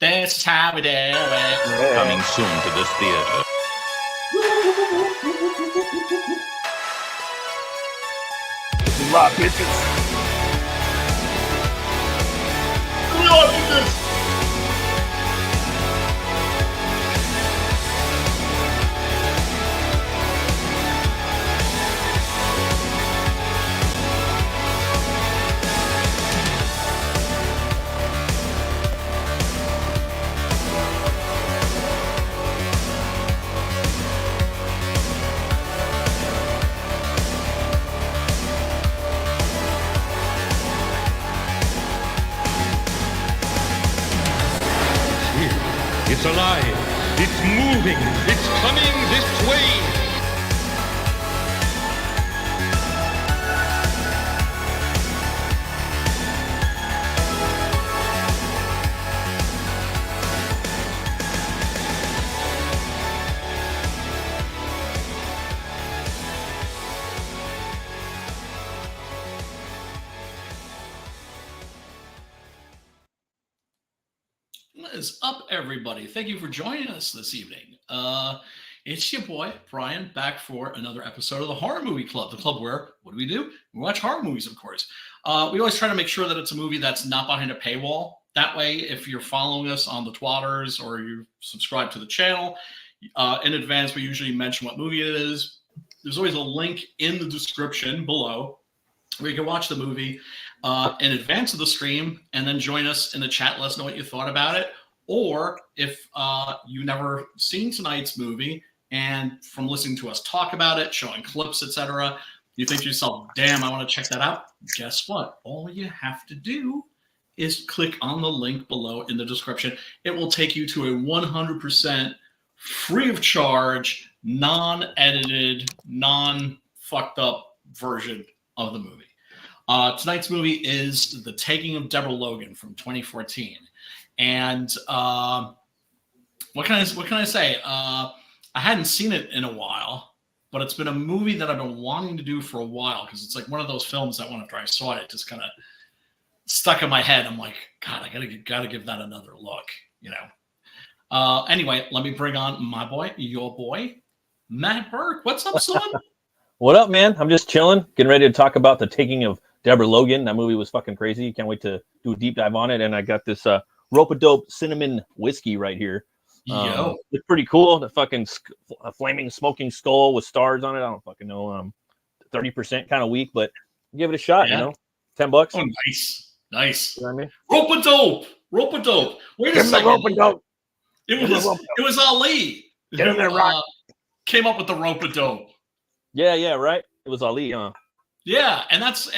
This is how we do it. Yeah. Coming soon to this theater. Rock bitches. Rock bitches. It's alive. It's moving. It's coming this way. What is up, everybody? Thank you for joining us this evening. It's your boy, Brian, back for another episode of the Horror Movie Club, the club where, what do? We watch horror movies, of course. We always try to make sure that it's a movie that's not behind a paywall. That way, if you're following us on the Twatters or you subscribe to the channel, in advance, we usually mention what movie it is. There's always a link in the description below where you can watch the movie in advance of the stream and then join us in the chat. Let us know what you thought about it. Or if you've never seen tonight's movie and from listening to us talk about it, showing clips, etc., you think to yourself, damn, I want to check that out. Guess what? All you have to do is click on the link below in the description. It will take you to a 100% free of charge, non-edited, non-fucked up version of the movie. Tonight's movie is The Taking of Deborah Logan from 2014. And what can I say? I hadn't seen it in a while, but it's been a movie that I've been wanting to do for a while because it's like one of those films that when after I saw it, just kind of stuck in my head. I'm like, God, I gotta give that another look, you know. Anyway, let me bring on my boy, your boy, Matt Burke. What's up, son? What up, man? I'm just chilling, getting ready to talk about The Taking of Deborah Logan. That movie was fucking crazy. Can't wait to do a deep dive on it. And I got this Rope-A-Dope cinnamon whiskey right here. It's pretty cool. The fucking flaming smoking skull with stars on it. I don't fucking know. 30% kind of weak, but give it a shot. Yeah. You know, $10. Oh, nice. You know what I mean? Rope-A-Dope. Wait a second. Rope-A-Dope. It was Ali. Get in there, Rock. Came up with the Rope-A-Dope. Yeah, right. It was Ali, huh? Yeah, and that's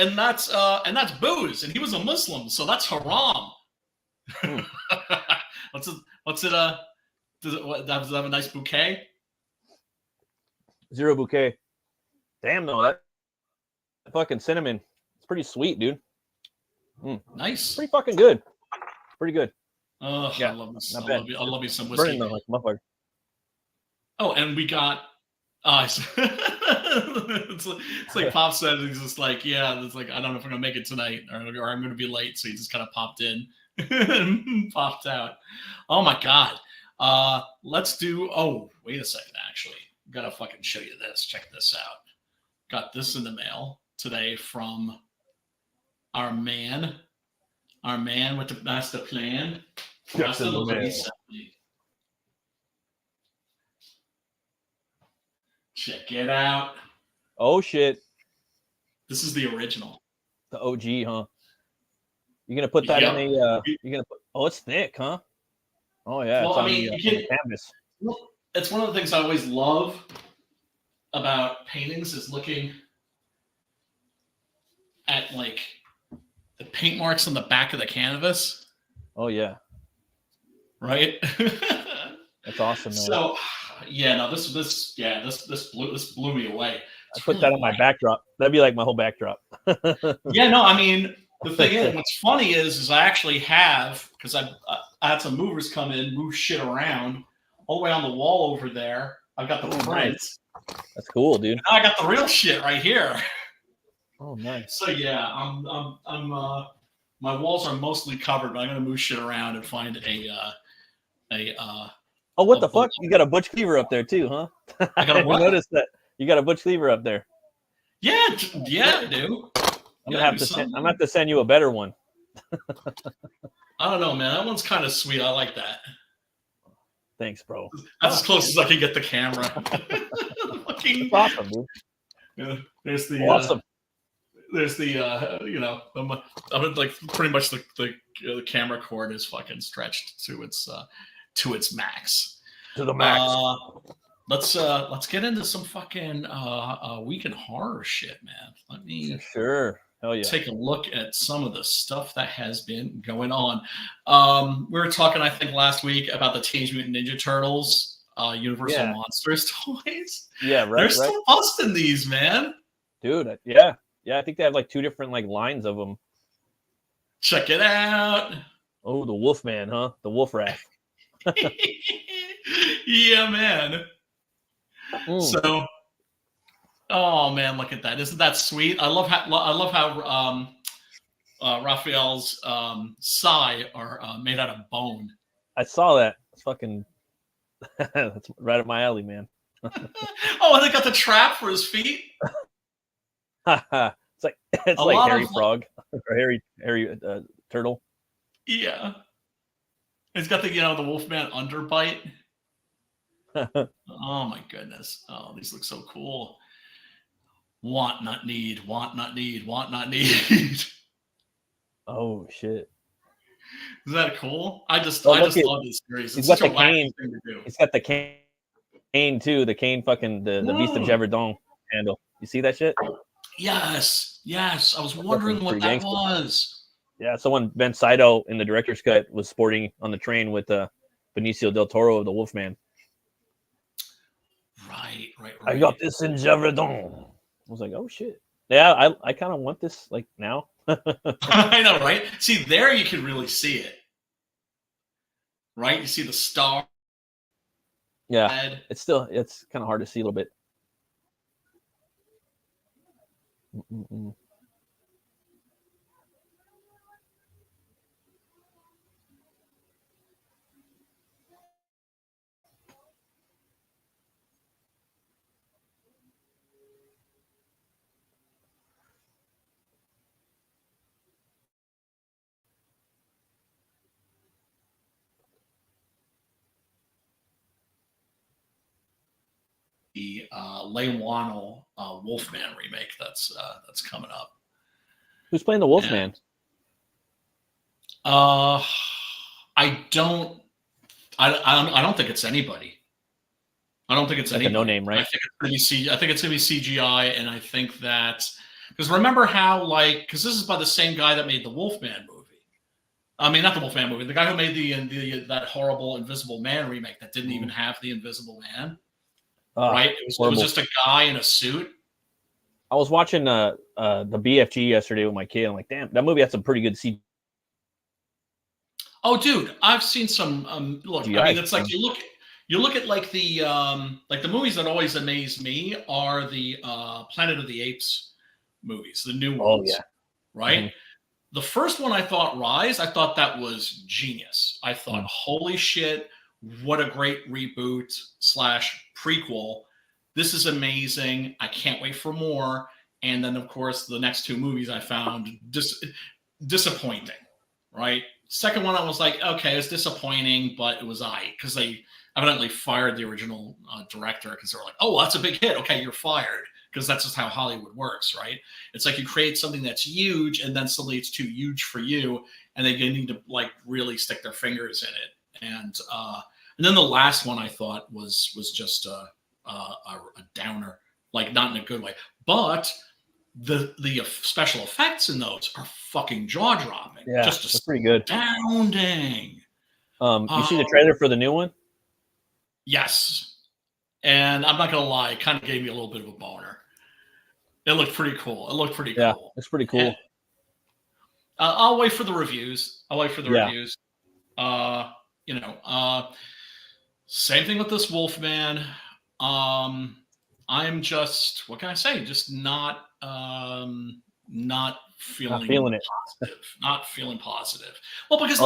booze, and he was a Muslim, so that's haram. What's it? Does it have a nice bouquet? Zero bouquet. Damn, no, that fucking cinnamon. It's pretty sweet, dude. Nice. Pretty fucking good. Pretty good. Yeah, I love this. I love you some whiskey. Burning like motherfucker. Oh, and we got. It's like Pop said. He's just like, yeah. It's like I don't know if I'm gonna make it tonight, or I'm gonna be late. So he just kind of popped in, and popped out. Oh my god. Let's do. Oh, wait a second. Actually, gotta fucking show you this. Check this out. Got this in the mail today from our man with the master plan. Just in the mail. Check it out. Oh shit! This is the original. The OG, huh? You're gonna put that in a. You're gonna put. Oh, it's thick, huh? Oh yeah. Well, it's I mean, canvas. It's one of the things I always love about paintings is looking at like the paint marks on the back of the canvas. Oh yeah. Right. That's awesome, man. So. Yeah, no, this blew me away. I put that on my backdrop. That'd be like my whole backdrop. Yeah, no, I mean, the thing is, what's funny is I actually have, because I had some movers come in, move shit around all the way on the wall over there. I've got the prints. That's cool, dude. Now I got the real shit right here. Oh, nice. So yeah, I'm my walls are mostly covered, but I'm gonna move shit around and find Oh, what the book. fuck? You got a Butch Cleaver up there too, huh? I got a what? Noticed that you got a Butch Cleaver up there. Yeah, I do. I'm gonna have to send you a better one. I don't know, man. That one's kind of sweet. I like that. Thanks, bro. That's as close as I can get the camera. Fucking That's awesome, dude. Yeah, there's the Awesome. I'm like pretty much the camera cord is fucking stretched to its max. To the max. Let's get into some fucking week in horror shit, man. Let me Hell yeah. take a look at some of the stuff that has been going on. We were talking, I think, last week about the Teenage Mutant Ninja Turtles Universal Monsters toys. Yeah, right. They're still busting these, man. Dude, yeah. I think they have like 2 different like lines of them. Check it out. Oh, the Wolfman, huh? The Wolf Rat. Yeah, man. So, oh man, look at that! Isn't that sweet? I love how Raphael's sai are made out of bone. I saw that. It's fucking. That's right up my alley, man. Oh, and they got the trap for his feet. It's like Harry Frog or Harry Turtle. Yeah, he's got the the Wolfman underbite. Oh my goodness! Oh, these look so cool. Want not need, want not need, want not need. Oh shit! Is that cool? I just love this series. It's such a wacky thing to do. He's got the cane too. The cane, fucking the Beast of Geverdon handle. You see that shit? Yes. I was wondering what that was. Yeah, someone Ben Saito in the director's cut was sporting on the train with Benicio del Toro of the Wolfman. Right. I got this in Geverdon. I was like, oh shit. Yeah, I kind of want this like now. I know, right? See, there you can really see it. Right? You see the star. Yeah. Head. It's kind of hard to see a little bit. The Leigh Whannell Wolfman remake that's coming up. Who's playing the Wolfman? I don't think it's anybody. I don't think it's like anybody. A no name, right? I think it's gonna be CGI, and I think that because remember how because this is by the same guy that made the Wolfman movie. I mean, not the Wolfman movie. The guy who made that horrible Invisible Man remake that didn't even have the Invisible Man. Right? It was just a guy in a suit. I was watching the BFG yesterday with my kid. I'm like, damn, that movie had some pretty good CGI. Oh, dude, I've seen some. Look, I mean, it's like you look at like the movies that always amaze me are the Planet of the Apes movies, the new ones. Oh yeah, right. Mm-hmm. The first one I thought Rise, I thought that was genius. I thought, holy shit, what a great reboot / prequel. This is amazing. I can't wait for more. And then, of course, the next 2 movies I found disappointing, right? Second one, I was like, okay, it's disappointing, but it was because they evidently fired the original director because they were like, oh, that's a big hit. Okay, you're fired. Because that's just how Hollywood works, right? It's like you create something that's huge, and then suddenly it's too huge for you, and they need to like really stick their fingers in it. And then the last one I thought was just a downer, like not in a good way. But the special effects in those are fucking jaw dropping. Yeah, just pretty good. Astounding. You see the trailer for the new one? Yes, and I'm not gonna lie, it kind of gave me a little bit of a boner. It looked pretty cool. Yeah, it's pretty cool. And, I'll wait for the reviews. Reviews. Same thing with this Wolfman. I'm just, what can I say? Just not feeling it. Positive. Not feeling positive. Well, because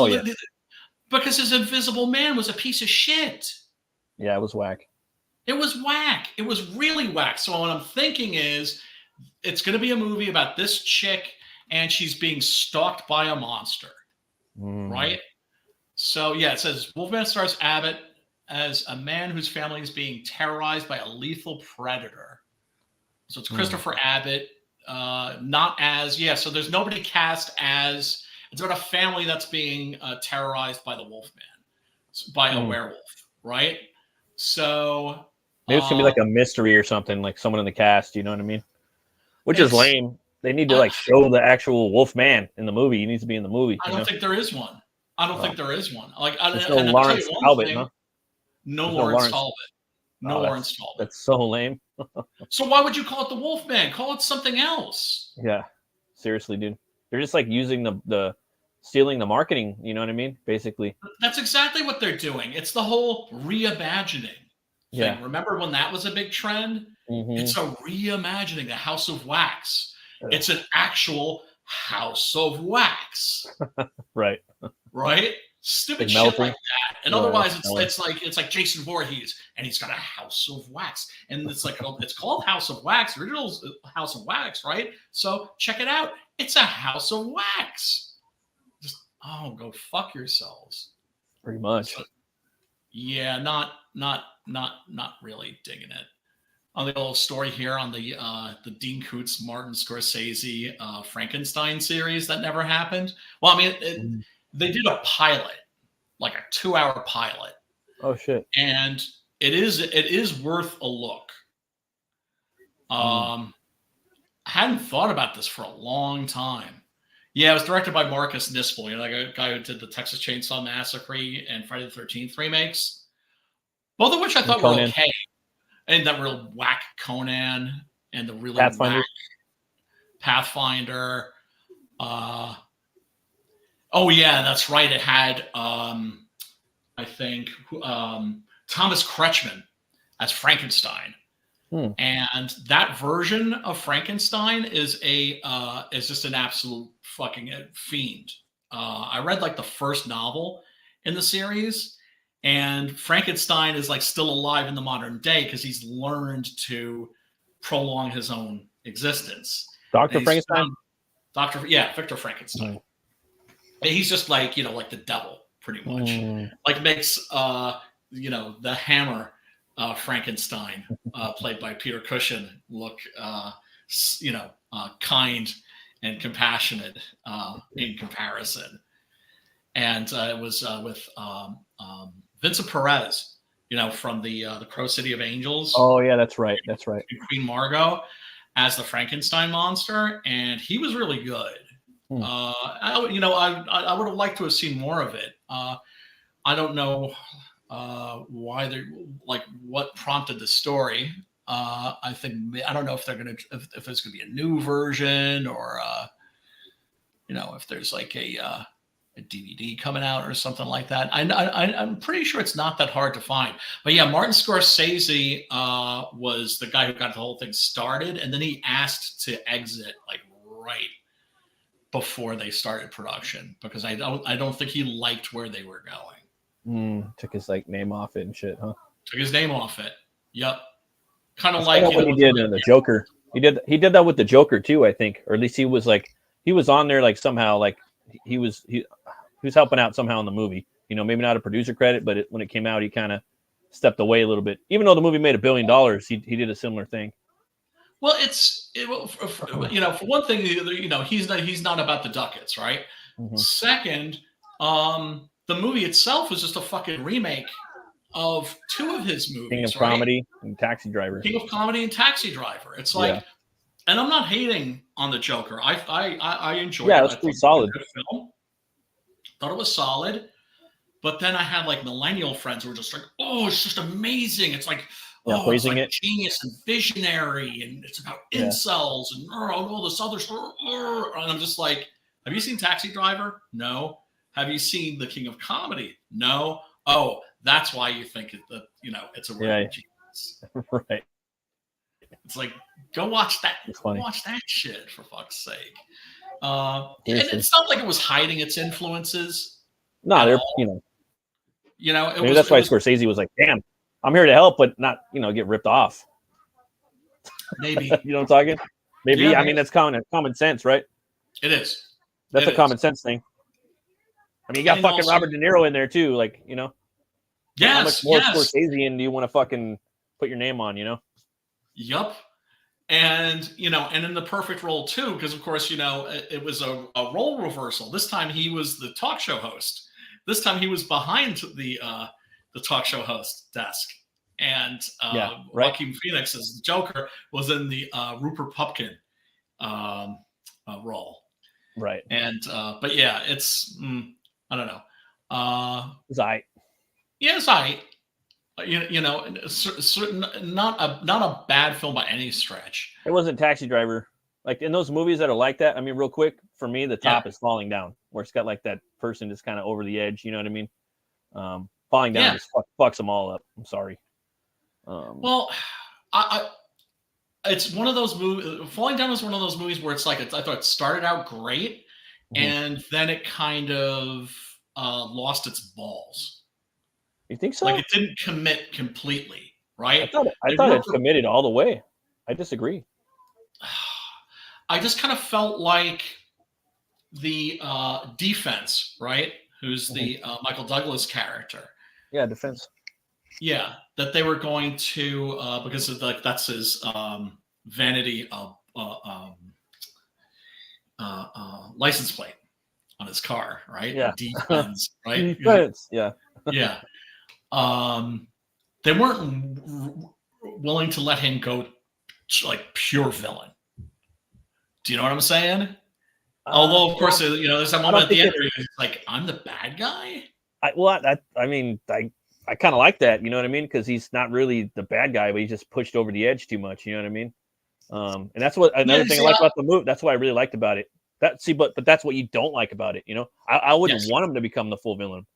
because his Invisible Man was a piece of shit. Yeah, it was whack. It was whack. It was really whack. So what I'm thinking is it's going to be a movie about this chick and she's being stalked by a monster, right? So, yeah, it says Wolfman stars Abbott as a man whose family is being terrorized by a lethal predator. So it's Christopher Abbott, not as, so there's nobody cast as, it's about a family that's being terrorized by the Wolfman, by a werewolf, right? So maybe it's gonna be like a mystery or something, like someone in the cast. You know what I mean? Which is lame. They need to like show the actual Wolfman in the movie. He needs to be in the movie. I don't think there is one. I don't think there is one. Like, there's no Lawrence Talbot, huh? No Lawrence Talbot. No Lawrence Talbot. That's so lame. So why would you call it the Wolfman? Call it something else. Yeah, seriously, dude. They're just like using the stealing the marketing. You know what I mean? Basically, that's exactly what they're doing. It's the whole reimagining thing. Yeah. Remember when that was a big trend? It's a reimagining, the House of Wax. It's an actual House of Wax. Right. Right? Stupid like shit melting. like that. And otherwise it's like Jason Voorhees and he's got a House of Wax. And it's like it's called House of Wax, original House of Wax, right? So check it out. It's a House of Wax. Just go fuck yourselves. Pretty much. So, yeah, not really digging it. On the little story here on the Dean Koontz, Martin Scorsese Frankenstein series that never happened. Well, I mean, they did a pilot, like a 2-hour pilot. Oh shit! And it is worth a look. I hadn't thought about this for a long time. Yeah, it was directed by Marcus Nispel, like a guy who did the Texas Chainsaw Massacre and Friday the 13th remakes, both of which I thought were okay. And that real whack Conan and the really whack Pathfinder. Oh yeah, that's right. It had I think Thomas Kretschmann as Frankenstein. And that version of Frankenstein is just an absolute fucking fiend. I read like the first novel in the series. And Frankenstein is like still alive in the modern day because he's learned to prolong his own existence. Dr. Frankenstein? Victor Frankenstein. And he's just like, like the devil, pretty much. Like makes, the Hammer Frankenstein, played by Peter Cushing, look, kind and compassionate in comparison. And it was with Vincent Perez, from the Crow City of Angels. Oh yeah, that's right. That's right. Queen Margot as the Frankenstein monster, and he was really good. I would have liked to have seen more of it. I don't know why they're like what prompted the story. I don't know if they're gonna if there's gonna be a new version or if there's like a DVD coming out or something like that. I'm pretty sure it's not that hard to find. But yeah, Martin Scorsese was the guy who got the whole thing started, and then he asked to exit like right before they started production because I don't think he liked where they were going. Took his like name off it and shit, huh? Took his name off it. Yep. Kind of like what he did in the Joker. He did that with the Joker too, I think, or at least he was on there like somehow like he was helping out somehow in the movie. Maybe not a producer credit, but when it came out, he kind of stepped away a little bit. Even though the movie made $1 billion, he did a similar thing. Well, for one thing, he's not about the ducats, right? Second, the movie itself was just a fucking remake of 2 of his movies. King of Comedy and Taxi Driver. King of Comedy and Taxi Driver. It's like, and I'm not hating on the Joker. I enjoyed it. Yeah, it was pretty solid. Film. Thought it was solid. But then I had like millennial friends who were just like, oh, it's just amazing. It's like, it's like genius and visionary, and it's about incels and all this other stuff. And I'm just like, have you seen Taxi Driver? No. Have you seen The King of Comedy? No. Oh, that's why you think it's a real genius. Right. It's like, go watch that. Watch that shit for fuck's sake. And it's not like it was hiding its influences. No, they're You know, Maybe that's why Scorsese was like, "Damn, I'm here to help, but not, get ripped off." Maybe. You know what I'm talking? Maybe. Yeah, I mean, that's common sense, right? It is. That's a common sense thing. I mean, you got And fucking also, Robert De Niro in there too, like, Yes. How much more Scorsese do you want to fucking put your name on? Yup. And and in the perfect role too, because of course it was a role reversal. This time he was the talk show host. This time he was behind the talk show host desk, and Joaquin Phoenix as the Joker was in the Rupert Pupkin role. Right. And but yeah, it's I don't know. Zai. Yeah, Zai. Not a bad film by any stretch. It wasn't Taxi Driver. Like in those movies that are like that. I mean, real quick, for me, the top is Falling Down, where it's got like that person just kind of over the edge. You know what I mean? Falling Down just fucks them all up. I'm sorry. Well, it's one of those movies. Falling Down is one of those movies where it's like I thought it started out great, and then it kind of lost its balls. You think so? Like it didn't commit completely, right? I thought it committed all the way. I disagree. I just kind of felt like the defense, right? Who's the Michael Douglas character? Yeah, defense. Yeah, that they were going to because of that's his vanity license plate on his car, right? Yeah, defense, right? Defense. Yeah, yeah. They weren't willing to let him go like pure villain. Do you know what I'm saying? Although, of course, there's that moment at the end where he's like, "I'm the bad guy." I mean, I kind of like that. You know what I mean? Because he's not really the bad guy, but he's just pushed over the edge too much. You know what I mean? And that's what another thing I like about the movie. That's what I really liked about it. But that's what you don't like about it. I wouldn't want him to become the full villain.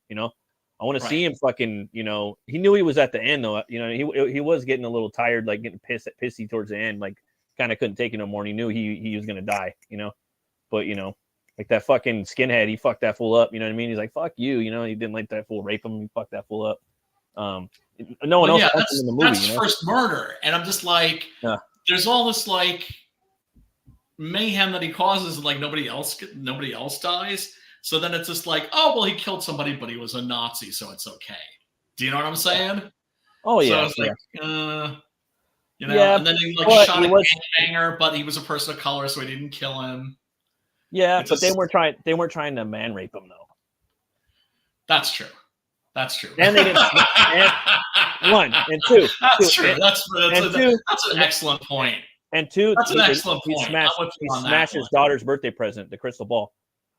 I want to see him fucking, he knew he was at the end though. He was getting a little tired, like getting pissy towards the end, like kind of couldn't take it no more. And he knew he was going to die, but like that fucking skinhead, he fucked that fool up. You know what I mean? He's like, fuck you. He didn't let that fool rape him. He fucked that fool up. No one else in the movie. That's first murder. And I'm just like, there's all this like mayhem that he causes and like nobody else dies. So then it's just like, oh, well, he killed somebody, but he was a Nazi, so it's okay. Do you know what I'm saying? Oh, yeah. So it's like, and then he shot a gangbanger, but he was a person of color, so he didn't kill him. Yeah, but they weren't trying to man rape him, though. That's true. And they didn't. One and two. That's true. That's an excellent point. And two, that's an excellent point. He smashed his daughter's birthday present, the crystal ball.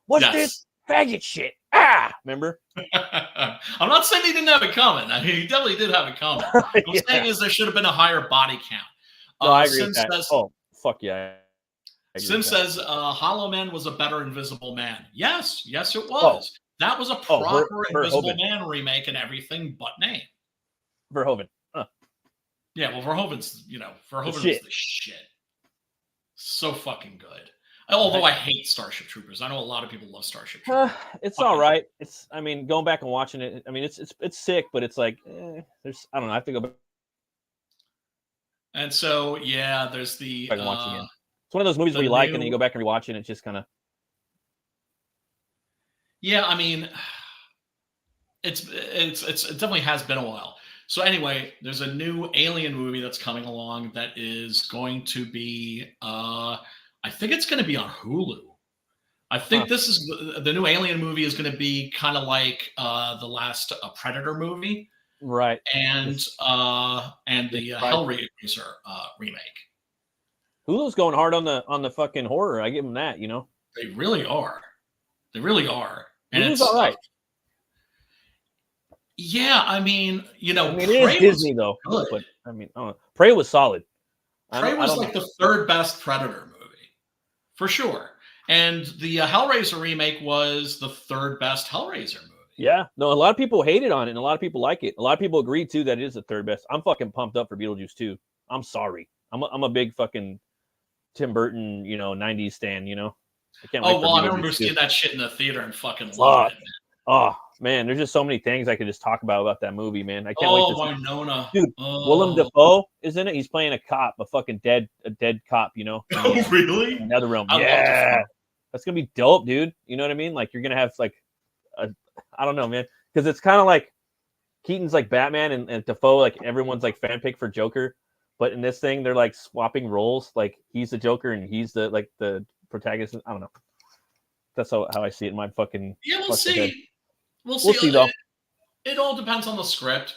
What's this faggot shit? Remember? I'm not saying he didn't have it coming. I mean, he definitely did have it coming. What I'm saying is there should have been a higher body count. No, I agree with that. Fuck yeah. Sim says Hollow Man was a better Invisible Man. Yes, it was. That was a proper Invisible Man remake and everything but name. Verhoeven. Yeah, well, Verhoeven's was the shit. So fucking good. Although I hate Starship Troopers. I know a lot of people love Starship Troopers. It's all right. Going back and watching it, it's sick, but it's like, I don't know. I have to go back. And so, yeah, there's the... It's one of those movies where you like, and then you go back and rewatch it, and it's just kind of... Yeah, I mean, it definitely has been a while. So anyway, there's a new Alien movie that's coming along that is going to be... I think it's going to be on Hulu. I think this is the new Alien movie is going to be kind of like the last Predator movie, right? And the Hellraiser remake. Hulu's going hard on the fucking horror. I give them that. They really are. And Hulu's all right. Yeah, I mean, it is Disney though. Good. But I don't know. Prey was solid. Prey was like the third best Predator movie. For sure. And the Hellraiser remake was the third best Hellraiser movie. Yeah. No, a lot of people hated on it, and a lot of people like it. A lot of people agree, too, that it is the third best. I'm fucking pumped up for Beetlejuice, too. I'm sorry. I'm a big fucking Tim Burton, 90s stan, I can't wait for I remember seeing that shit in the theater and fucking loved it. Oh, man, there's just so many things I could just talk about that movie, man. I can't wait to see. Winona. Dude, Willem Dafoe is in it. He's playing a cop, a dead cop, you know. Really? Another realm. I love Yeah. Dafoe. That's gonna be dope, dude. You know what I mean? Like you're gonna have like I don't know, man. Because it's kind of like Keaton's like Batman and Dafoe, like everyone's like fan pick for Joker. But in this thing, they're like swapping roles. Like he's the Joker and he's the protagonist. I don't know. That's how I see it in my fucking. Yeah, we'll see. Head. We'll see though. It all depends on the script.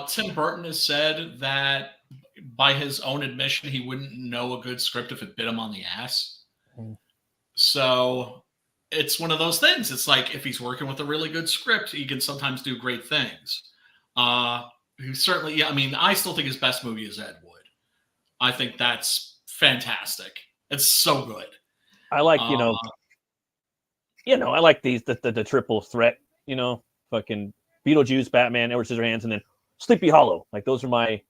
Tim Burton has said that by his own admission, he wouldn't know a good script if it bit him on the ass. So it's one of those things. It's like if he's working with a really good script, he can sometimes do great things. He certainly, yeah. I mean, I still think his best movie is Ed Wood. I think that's fantastic. It's so good. I like, I like the triple threat. You know, fucking Beetlejuice, Batman, Edward Scissorhands, and then Sleepy Hollow. Like those are my,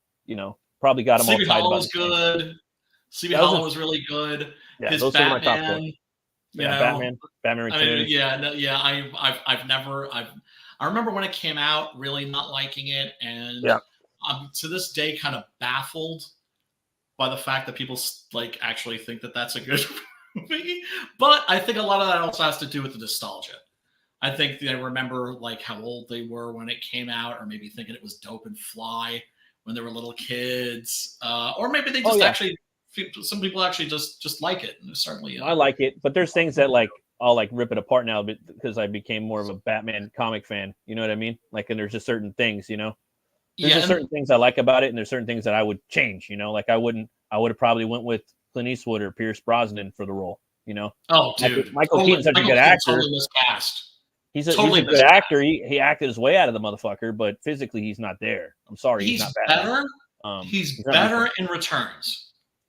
probably got them Sleepy all tied Hollow about. Was good. Sleepy Hollow was really good. Yeah, his those Batman, are my top four. Yeah, Batman Returns. I remember when it came out, really not liking it, and I'm to this day kind of baffled by the fact that people like actually think that that's a good movie. But I think a lot of that also has to do with the nostalgia. I think they remember like how old they were when it came out, or maybe thinking it was dope and fly when they were little kids, or maybe they just actually. Some people actually just like it, and certainly. I like it, but there's things that like I'll like rip it apart now because I became more of a Batman comic fan. You know what I mean? Like, and there's just certain things, There's just certain things I like about it, and there's certain things that I would change. Like I would have probably went with Clint Eastwood or Pierce Brosnan for the role. Oh, dude, Michael Keaton's such a good actor. Totally miscast. He's a good actor. He acted his way out of the motherfucker, but physically he's not there. I'm sorry, he's not better. He's better in Returns.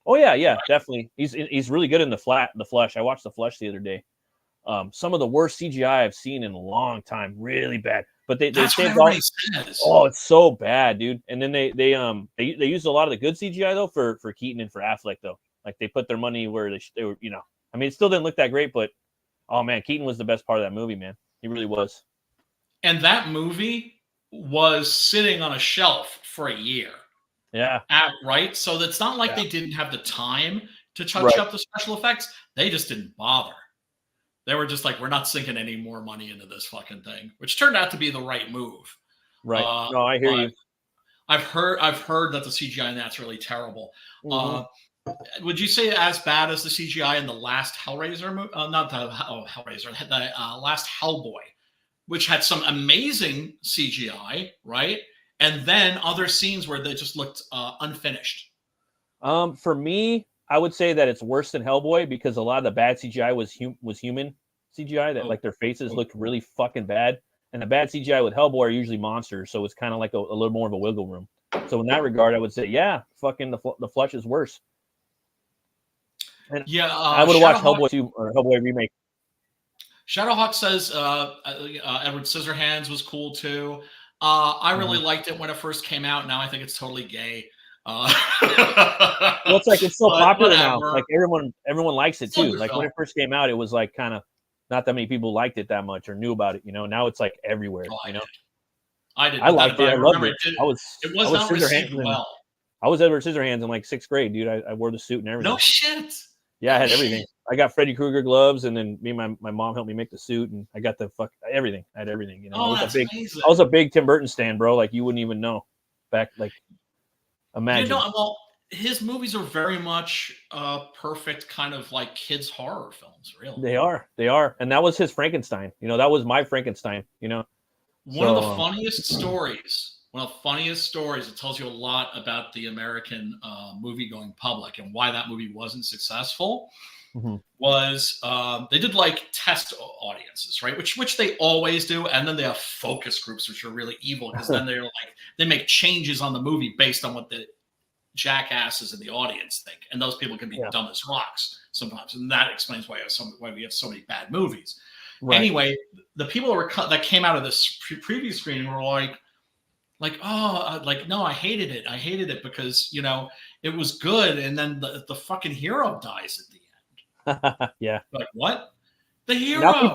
Oh yeah, definitely. He's really good in the Flesh. I watched the Flesh the other day. Some of the worst CGI I've seen in a long time. Really bad. But they saved all. Oh, it's so bad, dude. And then they used a lot of the good CGI though for Keaton and for Affleck though. Like they put their money where they were. I mean, it still didn't look that great, but oh man, Keaton was the best part of that movie, man. He really was. And that movie was sitting on a shelf for a year. Yeah. Right. So it's not like they didn't have the time to touch up the special effects. They just didn't bother. They were just like, we're not sinking any more money into this fucking thing, which turned out to be the right move. Right. No, I hear you. I've heard that the CGI in that's really terrible. Would you say as bad as the CGI in the last Hellraiser movie? Not the Hellraiser, the last Hellboy, which had some amazing CGI, right? And then other scenes where they just looked unfinished. For me, I would say that it's worse than Hellboy because a lot of the bad CGI was human CGI that like their faces looked really fucking bad. And the bad CGI with Hellboy are usually monsters, so it's kind of like a little more of a wiggle room. So in that regard, I would say, fucking the Flesh is worse. And I would have watched Hellboy 2 or Hellboy remake. Shadowhawk says Edward Scissorhands was cool too. I really liked it when it first came out. Now I think it's totally gay. Well, it's so popular now. Like everyone likes it too. Like when it first came out, it was like kind of not that many people liked it that much or knew about it. Now it's like everywhere. I did. I liked it. I loved it. It was not received well. I was Edward Scissorhands in like 6th grade, dude. I wore the suit and everything. No shit. Yeah, I had everything. I got Freddy Krueger gloves, and then me and my mom helped me make the suit, and I got everything. I had everything. Amazing. I was a big Tim Burton stan, bro. Like you wouldn't even know. Back like, imagine. Well, his movies are very much perfect, kind of like kids' horror films. Really, they are, and that was his Frankenstein. That was my Frankenstein. One of the funniest stories. One of the funniest stories. It tells you a lot about the American movie-going public and why that movie wasn't successful. Was they did like test audiences, right? Which they always do, and then they have focus groups, which are really evil because then they're like they make changes on the movie based on what the jackasses in the audience think, and those people can be dumb as rocks sometimes, and that explains why we have so many bad movies. Right. Anyway, the people that came out of this preview screening were like, no, I hated it. I hated it because, it was good. And then the fucking hero dies at the end. Yeah. Like, what? The hero.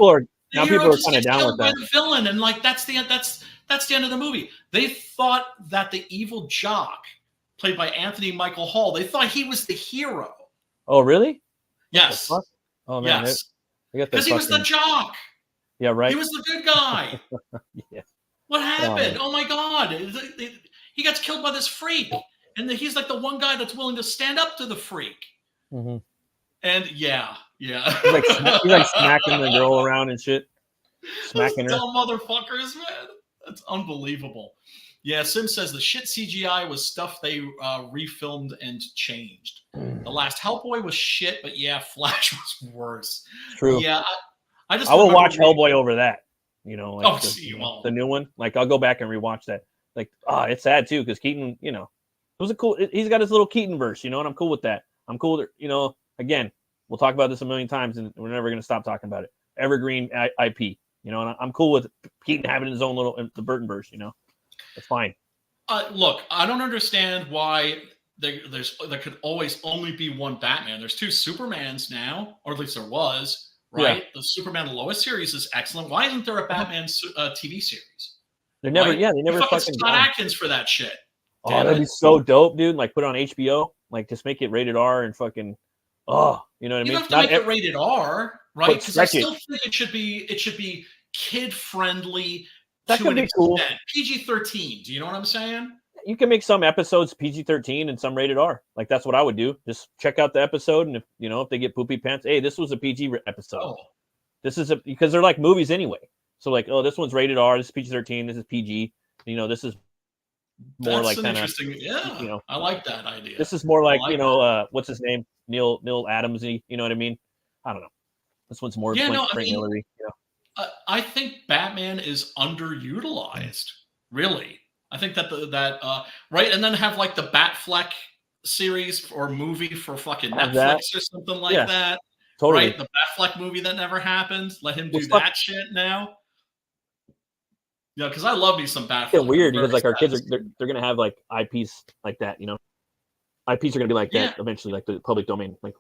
The now hero people are just kind of gets down killed with by that. the villain, and like that's the end of the movie. They thought that the evil jock, played by Anthony Michael Hall, they thought he was the hero. Oh, really? Yes. What the fuck? Oh man, Yes. they got that Because he was the jock. yeah, right. He was the good guy. Yeah. What happened? Oh my God. He gets killed by this freak. And he's like the one guy that's willing to stand up to the freak. Mm-hmm. And yeah. He's like smacking the girl around and shit. Smacking Those her. dumb motherfuckers, man. That's unbelievable. Yeah, Sim says the shit CGI was stuff they refilmed and changed. The last Hellboy was shit, but yeah, Flash was worse. True. Yeah, I will watch Hellboy over that. You know, like the new one. Like I'll go back and rewatch that. Like, it's sad too because Keaton, you know, it was a cool. He's got his little Keaton verse, you know, and I'm cool with that. I'm cool with, you know. Again, we'll talk about this a million times, and we're never going to stop talking about it. Evergreen IP, you know, and I'm cool with Keaton having his own little the Burton verse, you know. That's fine. Look, I don't understand why there could always only be one Batman. There's two Supermans now, or at least there was, right? Yeah. The Superman Lois series is excellent. Why isn't there a Batman TV series? They never, right? Yeah, they never fucking Scott Adkins for that shit. Oh, that'd be so dope, dude. Like put it on HBO, like just make it rated R and fucking, you know what I mean? You don't have to make it rated R, right? Because I still think it should be kid friendly. That could be cool. PG-13. Do you know what I'm saying? You can make some episodes PG-13 and some rated R. Like that's what I would do. Just check out the episode, and if they get poopy pants, hey, this was a PG episode. Oh. This is because they're like movies anyway. So like, oh, this one's rated R. This is PG-13. This is PG. You know, this is more that's like kind of interesting. Yeah, you know, I like that idea. This is more like what's his name, Neil Adamsy. You know what I mean? I don't know. This one's more Frank Miller-y. I think Batman is underutilized. Really, I think that right, and then have like the Batfleck series or movie for fucking Netflix or something like that. Totally. Right, the Batfleck movie that never happened. Let him do that shit now. Yeah, because I love me some Batfleck. It's weird because like our kids they're gonna have like IPs like that. You know, IPs are gonna be like that eventually, like the public domain. Like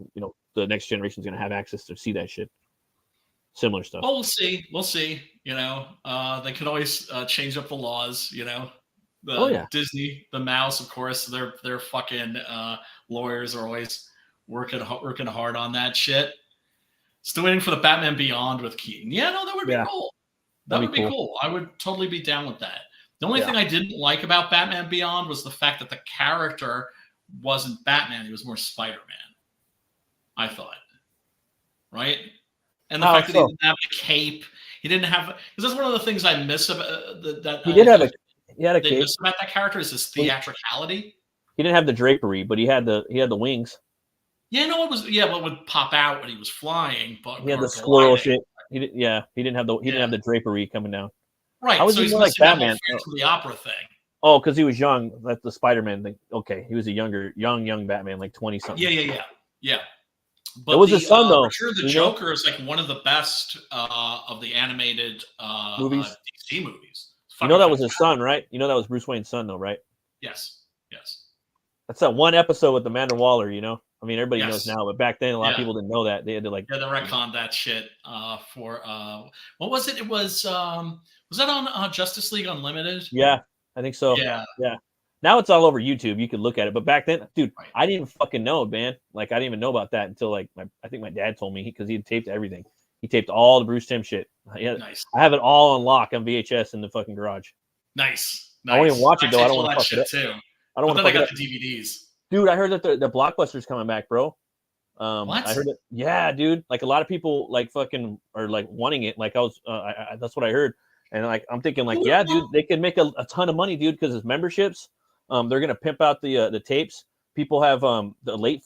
the next generation is gonna have access to see that shit. Similar stuff. Well, we'll see. You know, they could always change up the laws. You know, Disney, the mouse, of course, their fucking lawyers are always working hard on that shit. Still waiting for the Batman Beyond with Keaton. Yeah, no, that would be cool. That would be cool. I would totally be down with that. The only thing I didn't like about Batman Beyond was the fact that the character wasn't Batman; he was more Spider-Man. I thought, right? And the fact that he didn't have a cape, he didn't have. Because that's one of the things I miss about that. He did have a. He had a cape. Miss about that character is his theatricality. He didn't have the drapery, but he had the wings. Yeah, no, it was what would pop out when he was flying, but he had the squirrel shit. He didn't have the drapery coming down. Right, so he's more like Batman. The opera thing. Oh, because he was young. That's the Spider-Man thing. Okay, he was a young Batman, like 20 something. Yeah. But it was his son though. For sure, the Joker is like one of the best of the animated movies. DC movies. You know that was his son, right? You know that was Bruce Wayne's son, though, right? Yes. That's that one episode with Amanda Waller. You know, I mean, everybody knows now, but back then, a lot of people didn't know that. They had to like. Yeah, they retconned that shit for what was it? It was that on Justice League Unlimited? Yeah, I think so. Yeah. Now it's all over YouTube. You can look at it, but back then, dude, I didn't even fucking know, man. Like I didn't even know about that until like I think my dad told me because he had taped everything. He taped all the Bruce Timm shit. Nice. I have it all on lock on VHS in the fucking garage. Nice. I won't even watch it though. I don't want to fuck it up. Too. I don't want to fuck it up. The DVDs. Dude, I heard that the Blockbuster's coming back, bro. What? I heard it. Yeah, dude. Like a lot of people like fucking are like wanting it. Like I was, that's what I heard. And like I'm thinking, like, yeah, dude, they could make a ton of money, dude, because it's memberships. They're gonna pimp out the tapes. People have the late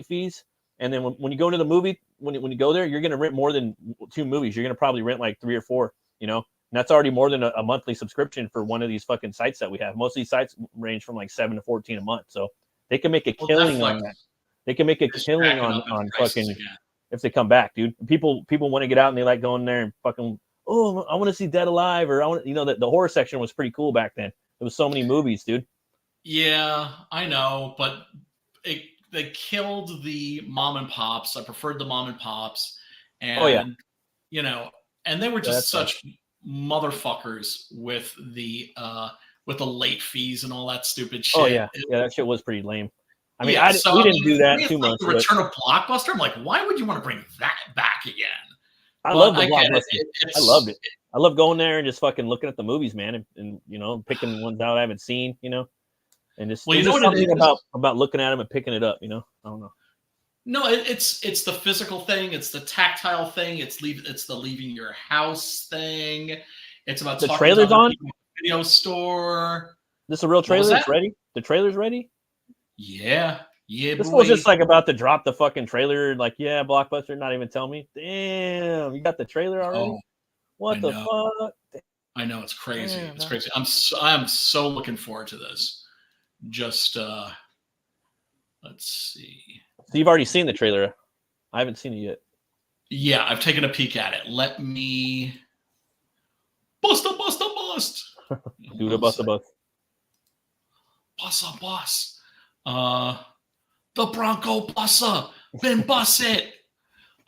fees, and then when you go to the movie, when you go there, you're gonna rent more than 2 movies. You're gonna probably rent like 3 or 4. You know, and that's already more than a monthly subscription for one of these fucking sites that we have. Most of these sites range from like $7 to $14 a month, so they can make a killing on that. They can make a killing on fucking if they come back, dude. People want to get out and they like going there and fucking. Oh, I want to see Dead Alive, or I want, the horror section was pretty cool back then. There was so many movies, dude. Yeah, I know, but they killed the mom and pops. I preferred the mom and pops, and and they were just That's such motherfuckers with the late fees and all that stupid shit. Oh yeah, yeah, that shit was pretty lame. I mean, Yeah, we didn't do for that me, it's too like much. the But return of Blockbuster. I'm like, why would you want to bring that back again? I But love the I get it. Blockbuster. I loved it. I love going there and just fucking looking at the movies, man, and you know, picking ones out I haven't seen, you know, and just Well, you there's know just what it something is? about looking at them and picking it up, you know. I don't know. No, it's the physical thing. It's the tactile thing. It's the leaving your house thing. It's about The talking to trailer's other on? people at the video store. This is a real What was trailer. It's that? ready. The trailer's ready. Yeah, This boy. was just like about to drop the fucking trailer. Like, yeah, Blockbuster, not even tell me. Damn, you got the trailer already? Oh, What I the know. fuck? I know, it's crazy. Damn, It's man. crazy. I'm so looking forward to this. Just let's see. So you've already seen the trailer. I haven't seen it yet. Yeah, I've taken a peek at it. Let me bust. Do the bust. Bus. The Bronco bussa. Been bus it.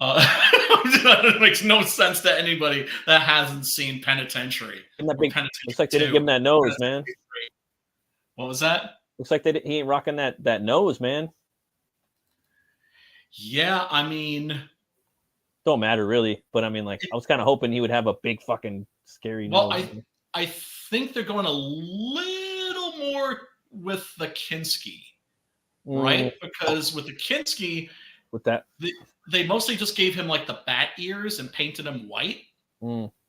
It makes no sense to anybody that hasn't seen Penitentiary. Isn't that big? Penitentiary Looks like they didn't 2. give him that nose, man. What was that? Looks like he ain't rocking that nose, man. Yeah, I mean, Don't matter really, but I mean, like, I was kind of hoping he would have a big fucking scary well, nose. I think they're going a little more with the Kinski, right? Because with the Kinski, with that. they mostly just gave him like the bat ears and painted him white,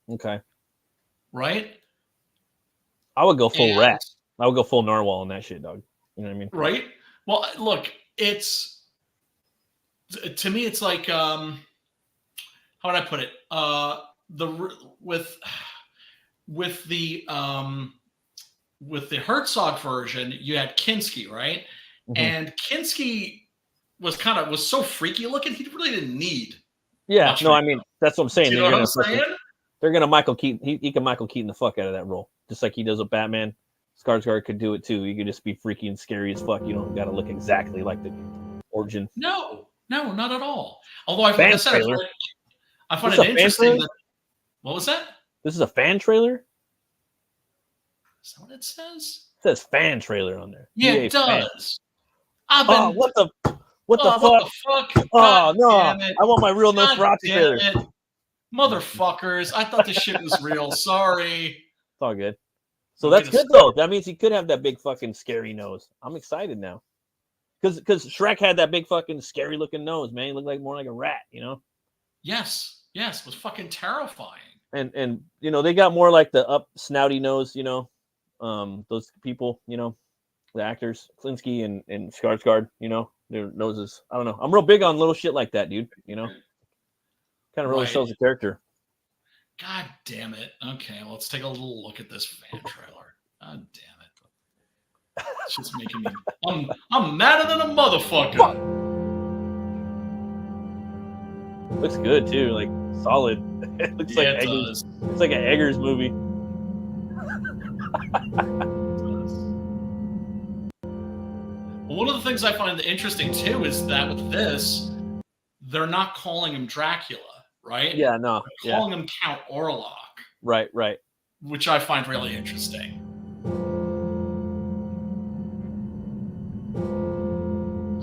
Okay. right? I would go full rat. I would go full narwhal on that shit, dog. You know what I mean? Right. Well, look, to me, it's like how would I put it? With the Herzog version, you had Kinski, right? Mhm. And Kinski was so freaky looking. He really didn't need. Yeah. No, I mean, that's what I'm saying. You know what I'm saying? They're gonna Michael Keaton. He can Michael Keaton the fuck out of that role, just like he does with Batman. Skarsgård could do it too. You could just be freaky and scary as fuck. You don't got to look exactly like the origin. No, not at all. Although I find it interesting. What was that? This is a fan trailer. Is that what it says? It says fan trailer on there. Yeah, it does. I've been. Oh, what the fuck? Oh, no. I want my real Nosferatu trailer. Motherfuckers. I thought this shit was real. Sorry. It's all good. So that's good, though. That means he could have that big fucking scary nose. I'm excited now. Because Shrek had that big fucking scary looking nose, man. He looked like more like a rat, you know? Yes. It was fucking terrifying. And you know, they got more like the up snouty nose, you know. Those people, you know, the actors, Klinsky and Skarsgård, you know, their noses. I don't know. I'm real big on little shit like that, dude. You know, kind of really shows the character. God damn it. Okay, well, let's take a little look at this fan trailer. God damn it. It's just making me. I'm madder than a motherfucker. Looks good too, like solid. It looks like Eggers. It's like an Eggers movie. Well, one of the things I find interesting too is that with this, they're not calling him Dracula, right? Yeah, no. They're calling him Count Orlok. Right. Which I find really interesting.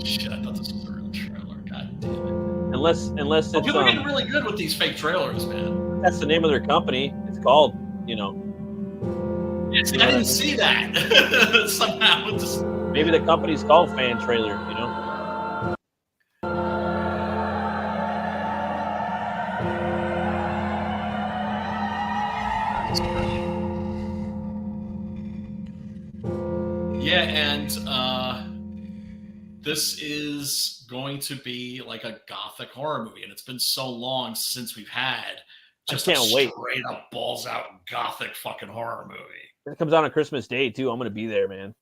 Shit, I thought this was a real trailer. God damn it. Unless it's people are getting really good with these fake trailers, man. That's the name of their company. It's called, you know. I didn't see that. Somehow just maybe the company's called Fan Trailer, you know. Yeah, and this is going to be like a gothic horror movie, and it's been so long since we've had just a straight up balls out gothic fucking horror movie. It comes out on Christmas Day too. I'm gonna be there, man.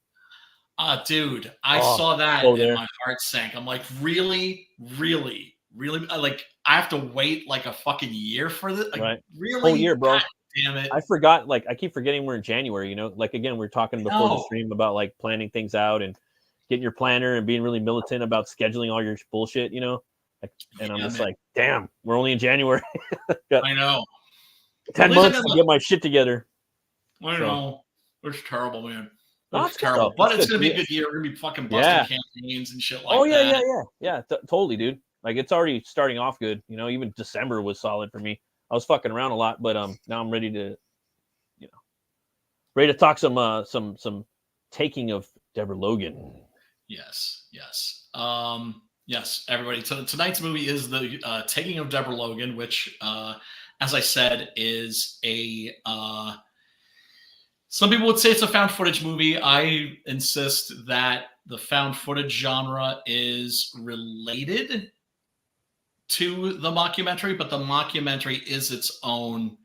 Dude, I saw that and my heart sank. I'm like, really? Like, I have to wait like a fucking year for this? Like, right. Really? Whole year, bro. God damn it. I forgot, like, I keep forgetting we're in January, you know? Like, again, we were talking before the stream about, like, planning things out and getting your planner and being really militant about scheduling all your bullshit, you know? Like, and I'm just like, damn, we're only in January. I know. 10 months to get my shit together. I know. It's terrible, man. No, It's terrible. But it's going to be a good year. We're going to be fucking busting campaigns and shit like that. Yeah, totally, dude. Like, it's already starting off good. You know, even December was solid for me. I was fucking around a lot, but now I'm ready to, ready to talk some taking of Deborah Logan. Yes. Yes, everybody. So tonight's movie is the Taking of Deborah Logan, which, as I said, is a. Some people would say it's a found footage movie. I insist that the found footage genre is related to the mockumentary, but the mockumentary is its own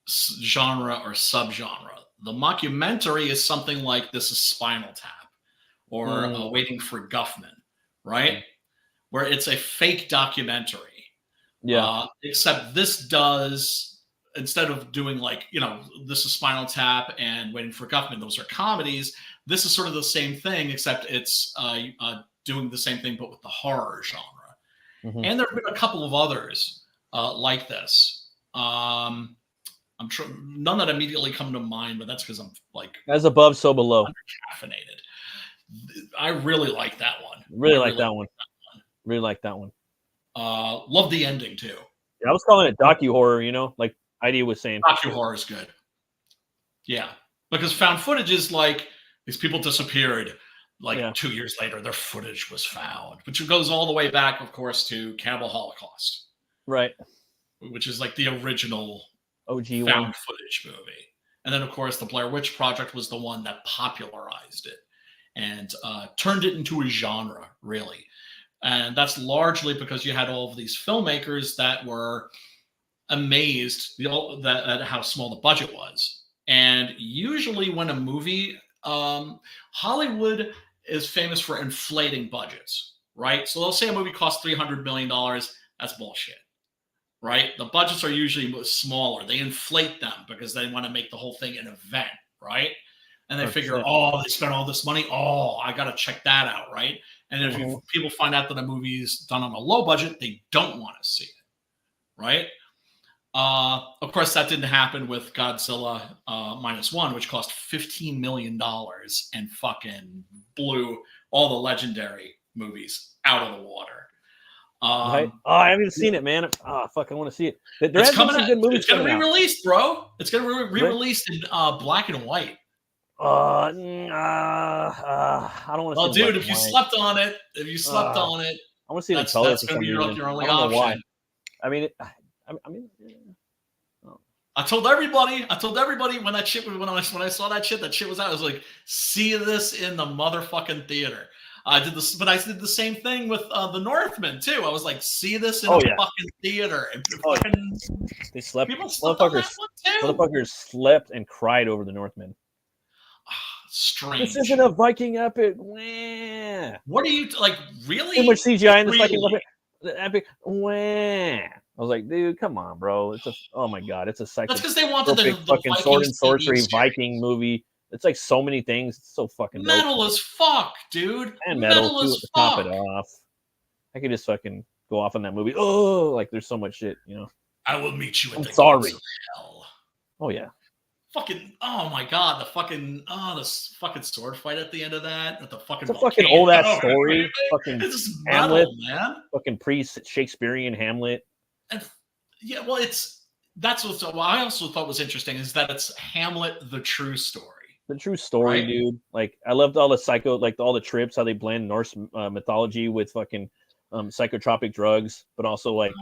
genre or subgenre. The mockumentary is something like This Is Spinal Tap or Waiting for Guffman, right? Where it's a fake documentary. Yeah. Except this does, instead of doing This Is Spinal Tap and Waiting for Guffman, those are comedies. This is sort of the same thing, except it's doing the same thing, but with the horror genre. Mm-hmm. And there have been a couple of others like this. I'm sure none that immediately come to mind, but that's because I'm as above, so below. Caffeinated. I really like that one. Really like that one. Really like that one. Love the ending too. Yeah, I was calling it docu-horror, like Idea was saying. Docu-horror is good. Yeah. Because found footage is like these people disappeared 2 years later, their footage was found, which goes all the way back, of course, to Cannibal Holocaust. Right. Which is like the original OG found footage movie. And then, of course, the Blair Witch Project was the one that popularized it and turned it into a genre, really. And that's largely because you had all of these filmmakers that were amazed at how small the budget was. And usually when a movie, Hollywood is famous for inflating budgets, right? So they'll say a movie costs $300 million. That's bullshit, right? The budgets are usually smaller. They inflate them because they want to make the whole thing an event, right? And they figure, they spent all this money. I got to check that out, right? And if people find out that a movie is done on a low budget, they don't want to see it, right? Of course, that didn't happen with Godzilla -1, which cost $15 million and fucking blew all the legendary movies out of the water. Right? I haven't seen it, man. I want to see it. It's coming out. It's going to be released, bro. It's going to be re-released in black and white. I don't want to. Well, dude, if you slept on it, I want to see the color. That's going to be your only option. Know why. I mean, I told everybody when that shit when I saw that shit was out. I was like, see this in the motherfucking theater. I did this, but I did the same thing with the Northman too. I was like, see this in the fucking theater. And they slept. People slept on that one too. Motherfuckers slept and cried over the Northman. Strange. This isn't a Viking epic. Wah. What are you really? Too much CGI in this Viking epic. Wah. I was like, dude, come on, bro. Oh my god, it's a psycho. That's because they wanted the fucking sword and sorcery Viking movie. It's like so many things. It's so fucking metal as fuck, dude. And metal too, to top it off. I could just fucking go off on that movie. There's so much shit, I will meet you at the sorry. gates of hell. Oh yeah. Fucking my god, the fucking sword fight at the end of that with the fucking. It's a fucking old ass story. Fucking it's Hamlet, metal, man. Fucking pre-Shakespearean Hamlet. And well, that's what I also thought was interesting is that it's Hamlet, the true story. The true story, right? Dude. Like I loved all the all the trips, how they blend Norse mythology with fucking psychotropic drugs, but also God.